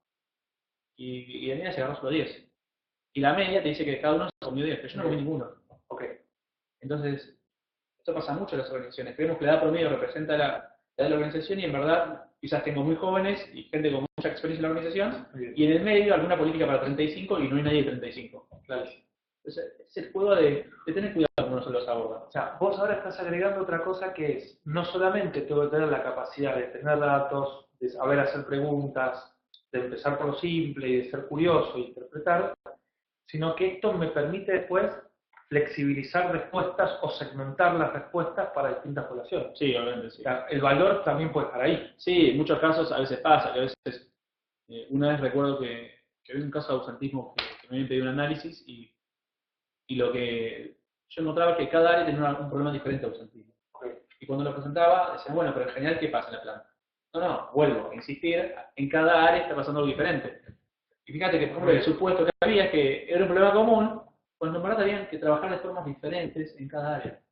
Y de media se ganó solo 10. Y la media te dice que cada uno se comió 10, pero yo no comí ninguno. Ok. Entonces, esto pasa mucho en las organizaciones. Creemos que la edad promedio representa la edad de la organización y en verdad quizás tengo muy jóvenes y gente con mucha experiencia en la organización y en el medio alguna política para 35 y no hay nadie de 35. Claro. Entonces, es el juego de tener cuidado cuando uno se los aborda. O sea, vos ahora estás agregando otra cosa que es, no solamente tengo que tener la capacidad de tener datos, de saber hacer preguntas, de empezar por lo simple y de ser curioso y interpretar, sino que esto me permite después flexibilizar respuestas o segmentar las respuestas para distintas poblaciones. Sí, obviamente, sí. O sea, el valor también puede estar ahí. Sí, en muchos casos a veces pasa, que a veces, una vez recuerdo que había un caso de ausentismo que me habían pedido un análisis y lo que yo encontraba es que cada área tenía un problema diferente de ausentismo. Okay. Y cuando lo presentaba, decían, bueno, pero en general, ¿qué pasa en la planta? No, vuelvo a insistir, en cada área está pasando algo diferente. Y fíjate que, por ejemplo, el supuesto que había es que era un problema común, cuando en verdad habían que trabajar de formas diferentes en cada área.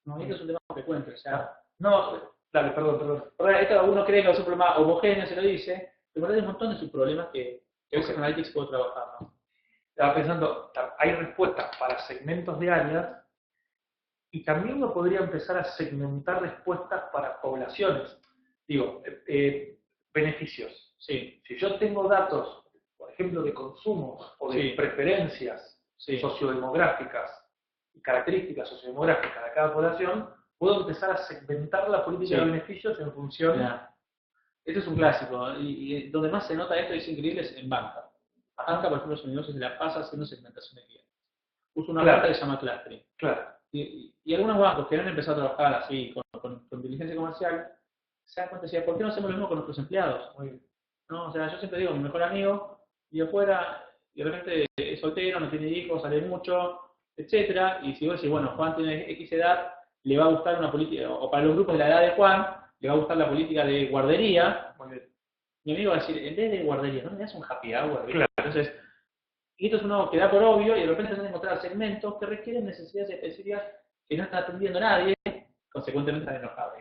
No, y esto es un tema frecuente, o sea... No, dale, perdón. Esto uno cree que es un problema homogéneo, se lo dice, pero en verdad hay un montón de subproblemas que a veces con Analytics puedo trabajar, ¿no? Estaba pensando, hay respuestas para segmentos de áreas y también uno podría empezar a segmentar respuestas para poblaciones. Digo, beneficios. Sí. Si yo tengo datos, por ejemplo, de consumo o de preferencias sociodemográficas y características sociodemográficas de cada población, puedo empezar a segmentar la política de beneficios en función... Este es un clásico, y donde más se nota esto es increíble es en banca. Banca, por ejemplo, los negocios se la pasa haciendo segmentación de clientes. Uso una herramienta que se llama clustering. Claro. Y algunos bancos que han empezado a trabajar así, con inteligencia comercial, se dan cuenta y decían, ¿por qué no hacemos lo mismo con nuestros empleados? ¿No? O sea, yo siempre digo, mi mejor amigo vive afuera y de repente es soltero, no tiene hijos, sale mucho, etcétera, y si vos decís, bueno, Juan tiene X edad, le va a gustar una política, o para los grupos de la edad de Juan, le va a gustar la política de guardería, mi amigo va a decir, en vez de guardería, ¿no me das un happy hour? Claro. Entonces, y esto es uno que da por obvio, y de repente se van a encontrar segmentos que requieren necesidades específicas que no está atendiendo nadie, consecuentemente están enojados.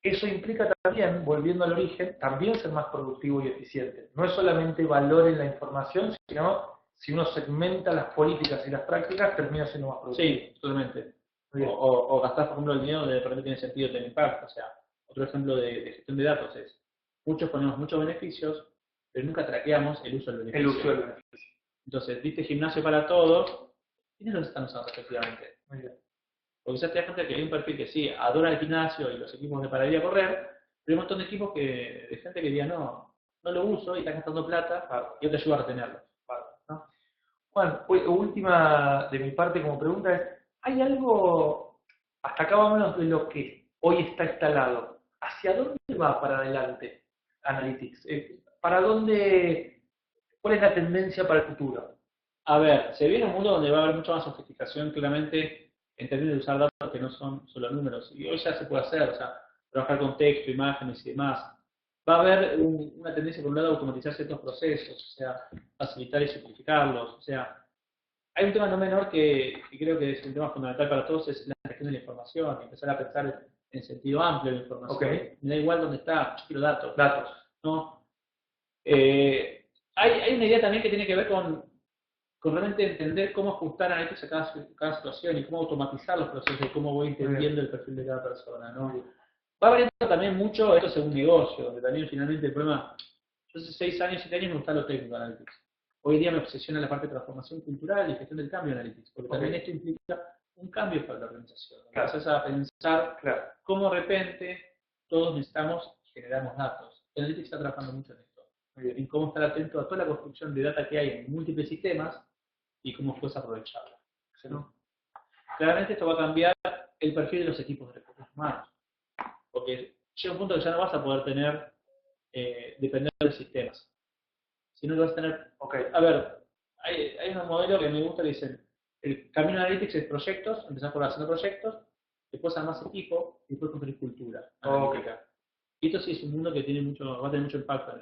Eso implica también, volviendo al origen, también ser más productivo y eficiente. No es solamente valor en la información, sino si uno segmenta las políticas y las prácticas, termina siendo más productivo. Sí, totalmente. O gastar, por ejemplo, el dinero de repente tiene sentido tener impacto. O sea, otro ejemplo de gestión de datos es, muchos ponemos muchos beneficios, pero nunca traqueamos el uso del beneficio. El uso del beneficio. Entonces, diste gimnasio para todos, ¿quiénes los están usando efectivamente? Muy bien. Porque ya te das cuenta que hay un perfil que sí, adora el gimnasio y los equipos de para ir a correr, pero hay un montón de equipos de gente que diría, no lo uso y está gastando plata y yo te ayudo a retenerlo. ¿No? Juan, última de mi parte como pregunta es, ¿hay algo, hasta acá más o menos de lo que hoy está instalado, hacia dónde va para adelante Analytics? ¿Cuál es la tendencia para el futuro? A ver, se viene un mundo donde va a haber mucha más sofisticación, claramente, en términos de usar datos que no son solo números. Y hoy ya se puede hacer, o sea, trabajar con texto, imágenes y demás. Va a haber una tendencia, por un lado, a automatizar ciertos procesos, o sea, facilitar y simplificarlos. O sea, hay un tema no menor que creo que es un tema fundamental para todos, es la gestión de la información, empezar a pensar en sentido amplio de la información. Okay. Me da igual dónde está, yo quiero datos. Datos. ¿No? Hay una idea también que tiene que ver con realmente entender cómo ajustar Analytics a cada situación y cómo automatizar los procesos y cómo voy entendiendo el perfil de cada persona, ¿no? Va variando también mucho esto según negocio, donde también finalmente el problema, yo hace 6 años, 7 años me gusta lo técnico de Analytics. Hoy día me obsesiona la parte de transformación cultural y gestión del cambio de Analytics, porque también esto implica un cambio para la organización. Empiezas a pensar cómo de repente todos necesitamos y generamos datos. Analytics está trabajando mucho en esto, en cómo estar atento a toda la construcción de data que hay en múltiples sistemas y cómo puedes aprovecharla. ¿No? Claramente esto va a cambiar el perfil de los equipos de recursos humanos, porque llega un punto que ya no vas a poder tener, depender de sistemas, sino que vas a tener, a ver, hay un modelo que me gusta que dicen, el camino de Analytics es proyectos, empezás por haciendo proyectos, después armás equipo y después construir cultura analítica. Y esto sí es un mundo que va a tener mucho impacto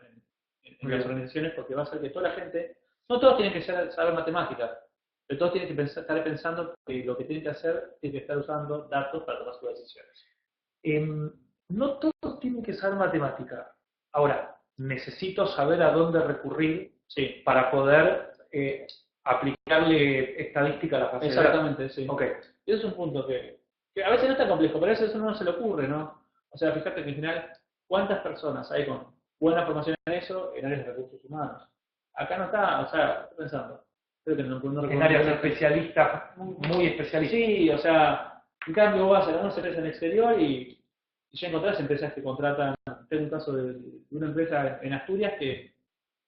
en las organizaciones, porque va a hacer que toda la gente, no todos tienen que saber matemáticas, pero todos tienen que estar pensando que lo que tienen que hacer es que estar usando datos para tomar sus decisiones. No todos tienen que saber matemática. Ahora, necesito saber a dónde recurrir para poder aplicarle estadística a la fase. Exactamente, sí. Y ese es un punto que a veces no está complejo, pero a veces a uno no se le ocurre, ¿no? O sea, fíjate que en general, ¿cuántas personas hay con buena formación en eso en áreas de recursos humanos? Acá no está, o sea, estoy pensando. Creo que no en áreas especialistas, muy especialistas. Sí, o sea, en cambio vos vas a algunas empresas en el exterior y ya encontrás empresas que contratan. Tengo un caso de una empresa en Asturias que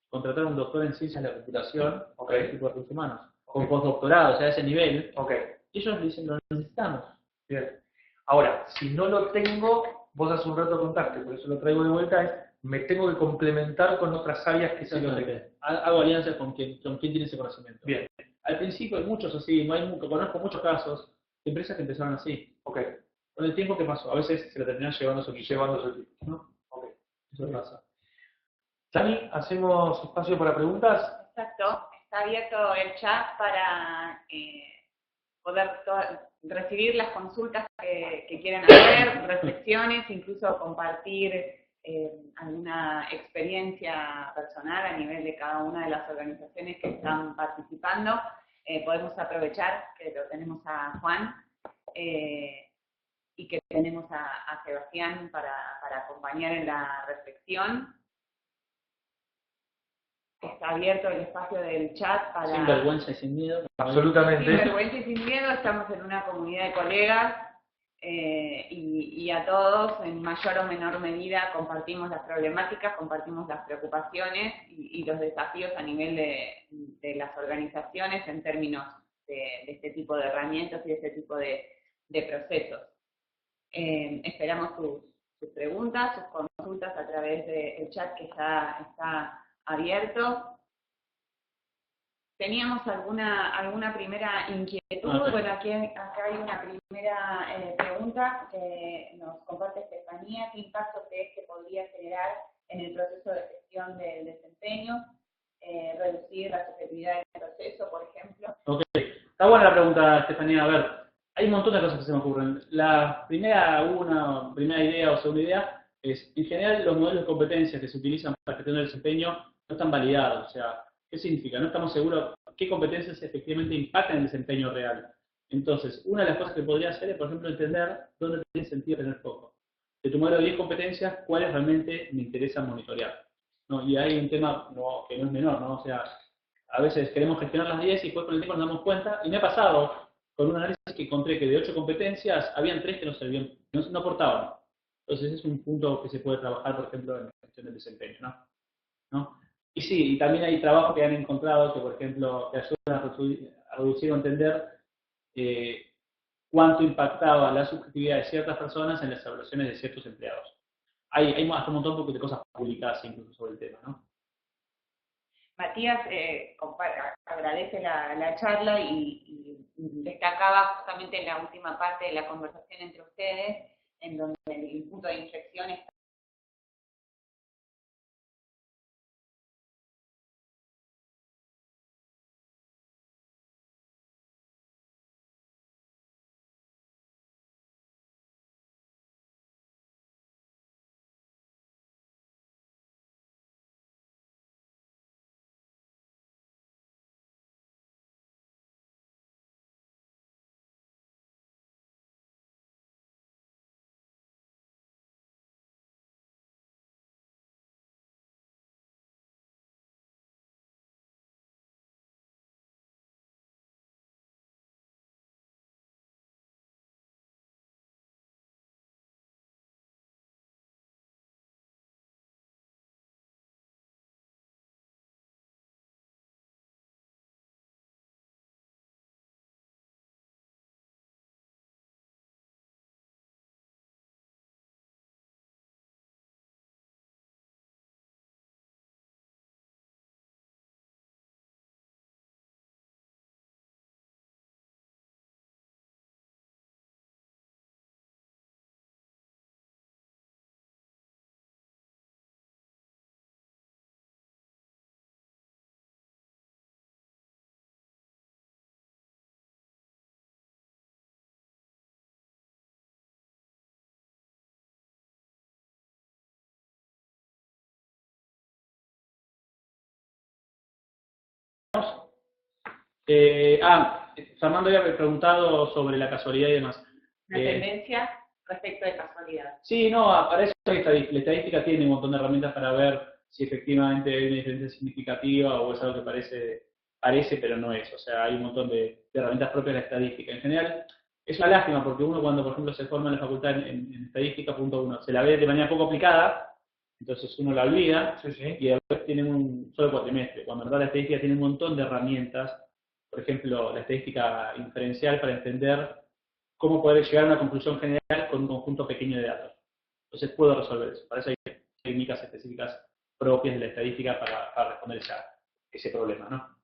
contrataron a un doctor en ciencias de la computación para el equipo de recursos humanos, con postdoctorado, o sea, a ese nivel. Y ellos le dicen, lo necesitamos. Bien. Ahora, si no lo tengo, vos hace un rato contaste, por eso lo traigo de vuelta, es me tengo que complementar con otras áreas que sí lo tengo. Hago alianzas con quien tiene ese conocimiento. Bien. Al principio hay muchos así, conozco muchos casos de empresas que empezaron así. Con el tiempo, ¿qué pasó? A veces se lo terminan llevando su equipo. ¿No? Eso pasa. Dani, ¿hacemos espacio para preguntas? Exacto. Está abierto el chat para poder recibir las consultas que quieran hacer, reflexiones, incluso compartir alguna experiencia personal a nivel de cada una de las organizaciones que están participando. Podemos aprovechar que lo tenemos a Juan y que tenemos a Sebastián para acompañar en la reflexión. Está abierto el espacio del chat para... Sin vergüenza y sin miedo. Absolutamente. Sin vergüenza y sin miedo, estamos en una comunidad de colegas y a todos, en mayor o menor medida, compartimos las problemáticas, compartimos las preocupaciones y los desafíos a nivel de las organizaciones en términos de este tipo de herramientas y de este tipo de procesos. Esperamos sus sus preguntas, sus consultas a través del chat que está abierto. ¿Teníamos alguna primera inquietud? Bueno, acá hay una primera pregunta que nos comparte Estefanía. ¿Qué impacto crees que podría generar en el proceso de gestión del desempeño? Reducir la subjetividad del proceso, por ejemplo. Ok, está buena la pregunta, Estefanía. A ver, hay un montón de cosas que se me ocurren. La primera idea o segunda idea es, en general, los modelos de competencias que se utilizan para gestión del desempeño no están validados. O sea, ¿qué significa? No estamos seguros qué competencias efectivamente impactan el desempeño real. Entonces, una de las cosas que podría hacer es, por ejemplo, entender dónde tiene sentido tener foco. De tu modelo de 10 competencias, ¿cuáles realmente me interesan monitorear? ¿No? Y hay un tema que no es menor, ¿no? O sea, a veces queremos gestionar las 10 y después con el tiempo nos damos cuenta, y me ha pasado con un análisis que encontré que de 8 competencias, habían 3 que no servían, no aportaban. Entonces, ese es un punto que se puede trabajar, por ejemplo, en la gestión del desempeño, ¿no? Y sí, y también hay trabajos que han encontrado que, por ejemplo, que ayudan a reducir o entender cuánto impactaba la subjetividad de ciertas personas en las evaluaciones de ciertos empleados. Hay hasta un montón de cosas publicadas incluso sobre el tema, ¿no? Matías agradece la charla y destacaba justamente en la última parte de la conversación entre ustedes, en donde el punto de inflexión está. Fernando había preguntado sobre la casualidad y demás. Una tendencia respecto de casualidad. Sí, no, para eso la estadística tiene un montón de herramientas para ver si efectivamente hay una diferencia significativa o es algo que parece pero no es. O sea, hay un montón de herramientas propias de la estadística. En general, es una lástima porque uno cuando, por ejemplo, se forma en la facultad en estadística, punto uno, se la ve de manera poco aplicada, entonces uno la olvida, Sí. y a veces tiene un solo cuatrimestre, cuando en verdad la estadística tiene un montón de herramientas, por ejemplo, la estadística inferencial para entender cómo poder llegar a una conclusión general con un conjunto pequeño de datos. Entonces puedo resolver eso. Para eso hay técnicas específicas propias de la estadística para responder ese problema, ¿no?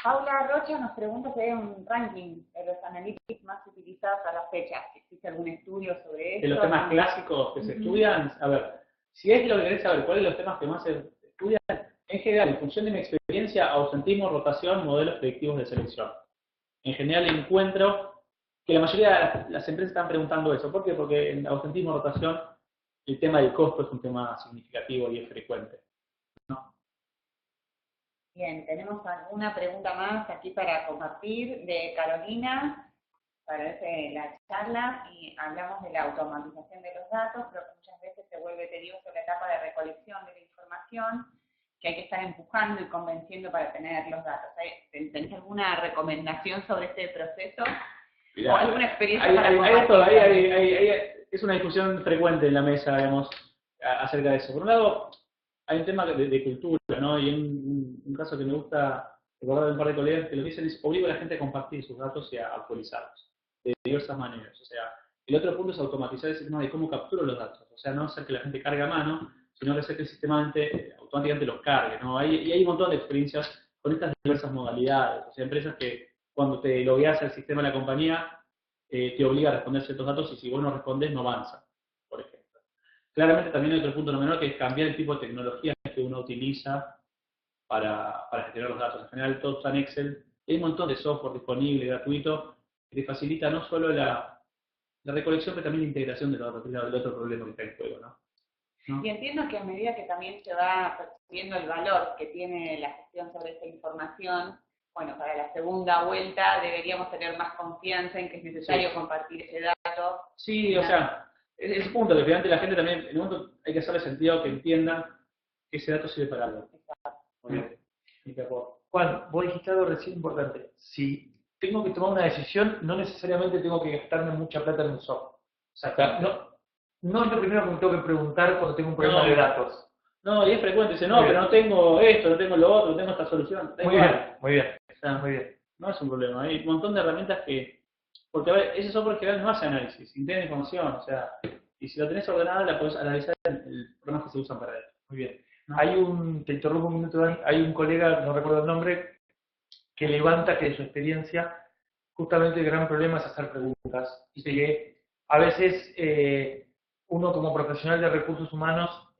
Paula Rocha nos pregunta si hay un ranking de los analytics más utilizados a la fecha. ¿Existe algún estudio sobre eso? De los temas clásicos que se estudian, a ver, si es lo que querés saber cuáles son los temas que más se estudian, en general, en función de mi experiencia, ausentismo, rotación, modelos predictivos de selección. En general encuentro que la mayoría de las empresas están preguntando eso. ¿Por qué? Porque en ausentismo, rotación, el tema del costo es un tema significativo y es frecuente, ¿no? Bien, tenemos alguna pregunta más aquí para compartir de Carolina. Parece la charla y hablamos de la automatización de los datos, pero que muchas veces se vuelve tedioso la etapa de recolección de la información, que hay que estar empujando y convenciendo para tener los datos. ¿Tenés alguna recomendación sobre este proceso? Mirá, ¿O alguna experiencia para compartir? Es una discusión frecuente en la mesa, digamos, acerca de eso. Por un lado, hay un tema de cultura, ¿no? Y un caso que me gusta recordar de un par de colegas que lo dicen es obligo a la gente a compartir sus datos y a actualizarlos de diversas maneras. O sea, El otro punto es automatizar el sistema de cómo capturo los datos. O sea, no hacer que la gente cargue a mano, sino que hacer que el sistema automáticamente los cargue, ¿no? Y hay un montón de experiencias con estas diversas modalidades. O sea, empresas que cuando te logueas al sistema de la compañía, te obliga a responder ciertos datos y si vos no respondes, no avanza, por ejemplo. Claramente también hay otro punto no menor que es cambiar el tipo de tecnología que uno utiliza para gestionar los datos. En general, todo está en Excel. Hay un montón de software disponible, gratuito, que te facilita no solo la recolección, pero también la integración de los datos, que es el otro problema que está en juego, ¿no? Y entiendo que a medida que también se va percibiendo el valor que tiene la gestión sobre esta información, bueno, para la segunda vuelta deberíamos tener más confianza en que es necesario compartir ese dato. Sí, o sea, es el punto, que finalmente la gente también, en un momento hay que hacerle sentido que entiendan que ese dato sirve para algo. Muy bien. Juan, vos dijiste algo recién importante. Si tengo que tomar una decisión, no necesariamente tengo que gastarme mucha plata en un software. O sea, no es lo primero que me tengo que preguntar cuando tengo un problema de datos. No, y es frecuente, dice, no, pero no tengo esto, no tengo lo otro, no tengo esta solución. Muy bien, muy bien. Muy bien. No es un problema, hay un montón de herramientas que, porque a ver, ese software que no hace análisis, integra información, o sea, y si lo tenés ordenado la podés analizar en el programa que se usan para él. Muy bien. Te interrumpo un minuto, Dan, hay un colega, no recuerdo el nombre, que levanta que de su experiencia, justamente el gran problema es hacer preguntas. Y que a veces uno como profesional de recursos humanos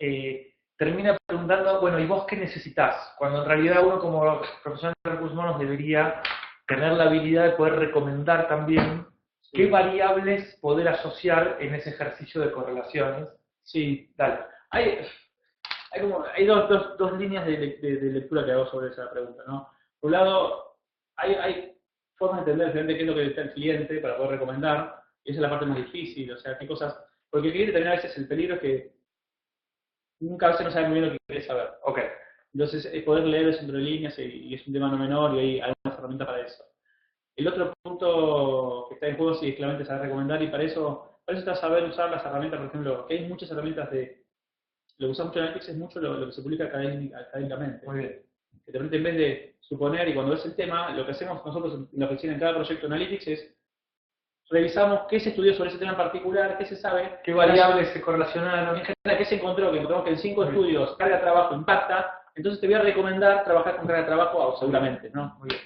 termina preguntando, bueno, ¿y vos qué necesitas? Cuando en realidad uno como profesional de recursos humanos debería tener la habilidad de poder recomendar también qué variables poder asociar en ese ejercicio de correlaciones. Sí, Dale. Hay dos líneas de lectura que hago sobre esa pregunta, ¿no? Por un lado, hay formas de entender qué es lo que está el cliente para poder recomendar, y esa es la parte más difícil, o sea, qué cosas, porque el cliente también a veces el peligro es que nunca a veces no sabe muy bien lo que quiere saber. Ok. Entonces, es poder leer eso entre líneas y es un tema no menor y hay algunas herramientas para eso. El otro punto que está en juego sí es claramente saber recomendar y para eso está saber usar las herramientas, por ejemplo, que hay muchas herramientas lo que usa mucho Analytics es mucho lo que se publica académicamente. Muy bien. Que te permite, en vez de suponer y cuando ves el tema, lo que hacemos nosotros en la oficina en cada proyecto Analytics es revisamos qué se estudió sobre ese tema en particular, qué se sabe, qué variables se correlacionaron, en general qué se encontró, que encontramos que en 5 estudios carga de trabajo impacta, entonces te voy a recomendar trabajar con carga de trabajo seguramente, ¿no? Muy bien.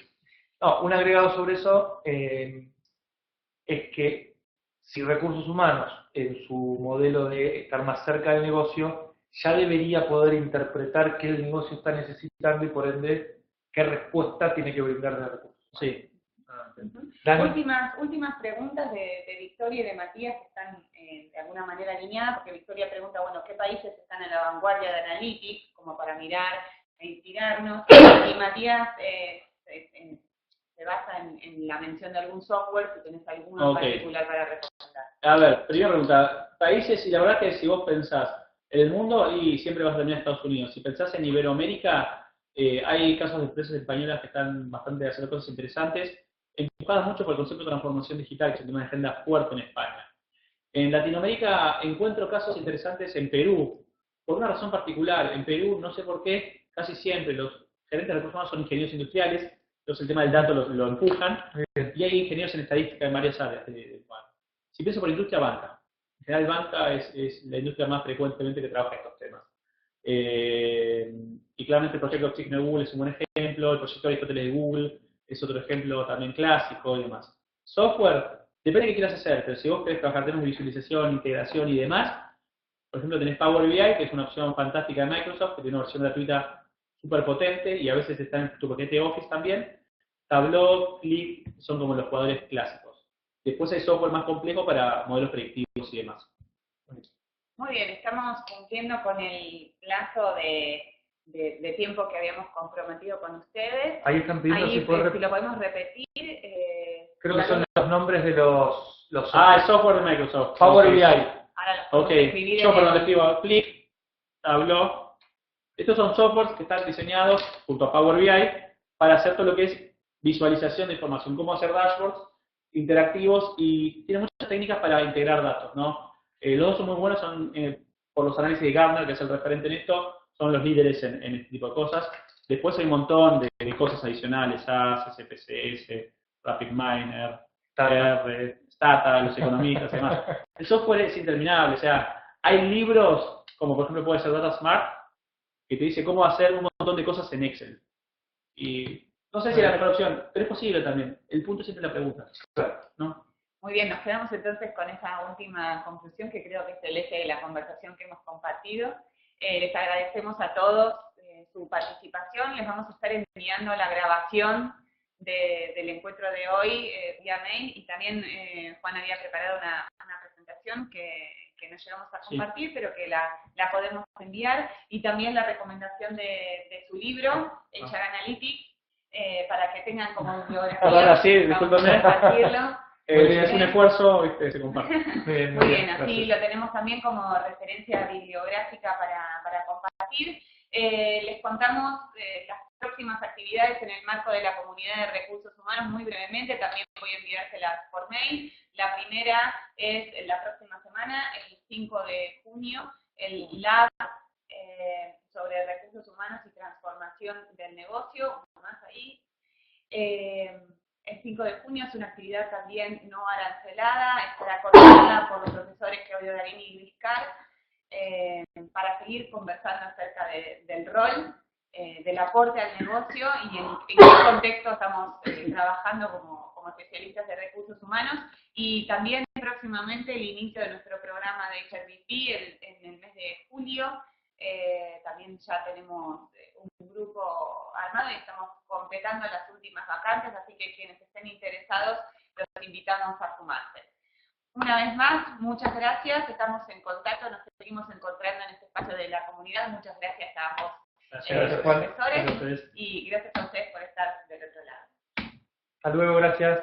No, un agregado sobre eso es que si recursos humanos en su modelo de estar más cerca del negocio ya debería poder interpretar qué el negocio está necesitando y por ende qué respuesta tiene que brindar de recursos. Sí. Últimas preguntas de Victoria y de Matías que están de alguna manera alineadas, porque Victoria pregunta, bueno, ¿qué países están en la vanguardia de Analytics? Como para mirar e inspirarnos. Y Matías se basa en la mención de algún software, si tenés alguno en particular para recomendar. A ver, primera pregunta, países, y la verdad que si vos pensás en el mundo, y siempre vas a terminar en Estados Unidos, si pensás en Iberoamérica, hay casos de empresas españolas que están bastante haciendo cosas interesantes, empujadas mucho por el concepto de transformación digital, que es una agenda fuerte en España. En Latinoamérica encuentro casos interesantes en Perú, por una razón particular. En Perú, no sé por qué, casi siempre los gerentes de recursos humanos son ingenieros industriales, entonces el tema del dato lo empujan, y hay ingenieros en estadística en varias áreas. Si pienso por industria, banca. En general, banca es la industria más frecuentemente que trabaja estos temas. Y claramente el proyecto Oxígeno de Google es un buen ejemplo, el proyecto Aristóteles de Google es otro ejemplo también clásico y demás. Software, depende de qué quieras hacer, pero si vos querés trabajar temas de visualización, integración y demás, por ejemplo tenés Power BI, que es una opción fantástica de Microsoft, que tiene una versión gratuita súper potente y a veces está en tu paquete Office también. Tableau, Click, son como los jugadores clásicos. Después hay software más complejo para modelos predictivos y demás. Muy bien, estamos cumpliendo con el plazo de tiempo que habíamos comprometido con ustedes. Ahí están pidiendo si lo podemos repetir. Creo que son los nombres de los el software de Microsoft. Power BI. Ahora los escribir yo perdón, escribo Click, Tableau. Estos son softwares que están diseñados junto a Power BI para hacer todo lo que es visualización de información, cómo hacer dashboards interactivos y tienen muchas técnicas para integrar datos, ¿no? Los dos son muy buenos, son por los análisis de Gartner, que es el referente en esto, son los líderes en este tipo de cosas. Después hay un montón de cosas adicionales, SAS, SPSS, RapidMiner, R, startups, los economistas y demás. El software es interminable, o sea, hay libros, como por ejemplo puede ser Data Smart, que te dice cómo hacer un montón de cosas en Excel. Y no sé si es la mejor opción, pero es posible también. El punto es siempre la pregunta, ¿no? Muy bien, nos quedamos entonces con esa última conclusión que creo que es el eje de la conversación que hemos compartido. Les agradecemos a todos su participación. Les vamos a estar enviando la grabación del encuentro de hoy vía mail, y también Juan había preparado una presentación que no llegamos a compartir, pero que la podemos enviar, y también la recomendación de su libro, HR Analytics, para que tengan como bibliografía. Ahora sí, discúlpame. Compartirlo. Es un esfuerzo, se comparte. Muy bien, así lo tenemos también como referencia bibliográfica para compartir. Les contamos las próximas actividades en el marco de la comunidad de recursos humanos muy brevemente, también voy a enviárselas por mail. La primera es la próxima semana, el 5 de junio, el Lab sobre recursos humanos y transformación del negocio, más ahí. El 5 de junio es una actividad también no arancelada, estará coordinada por los profesores Claudio Darín y Luis Carr, para seguir conversando acerca del rol, del aporte al negocio y en qué contexto estamos trabajando como especialistas de recursos humanos, y también próximamente el inicio de nuestro programa de HRBP en el mes de julio. También ya tenemos un grupo armado y estamos completando las últimas vacantes, así que quienes estén interesados los invitamos a sumarse. Una vez más, muchas gracias, estamos en contacto, nos seguimos encontrando en este espacio de la comunidad. Muchas gracias a ambos profesores, y gracias a ustedes por estar del otro lado. Hasta luego, gracias.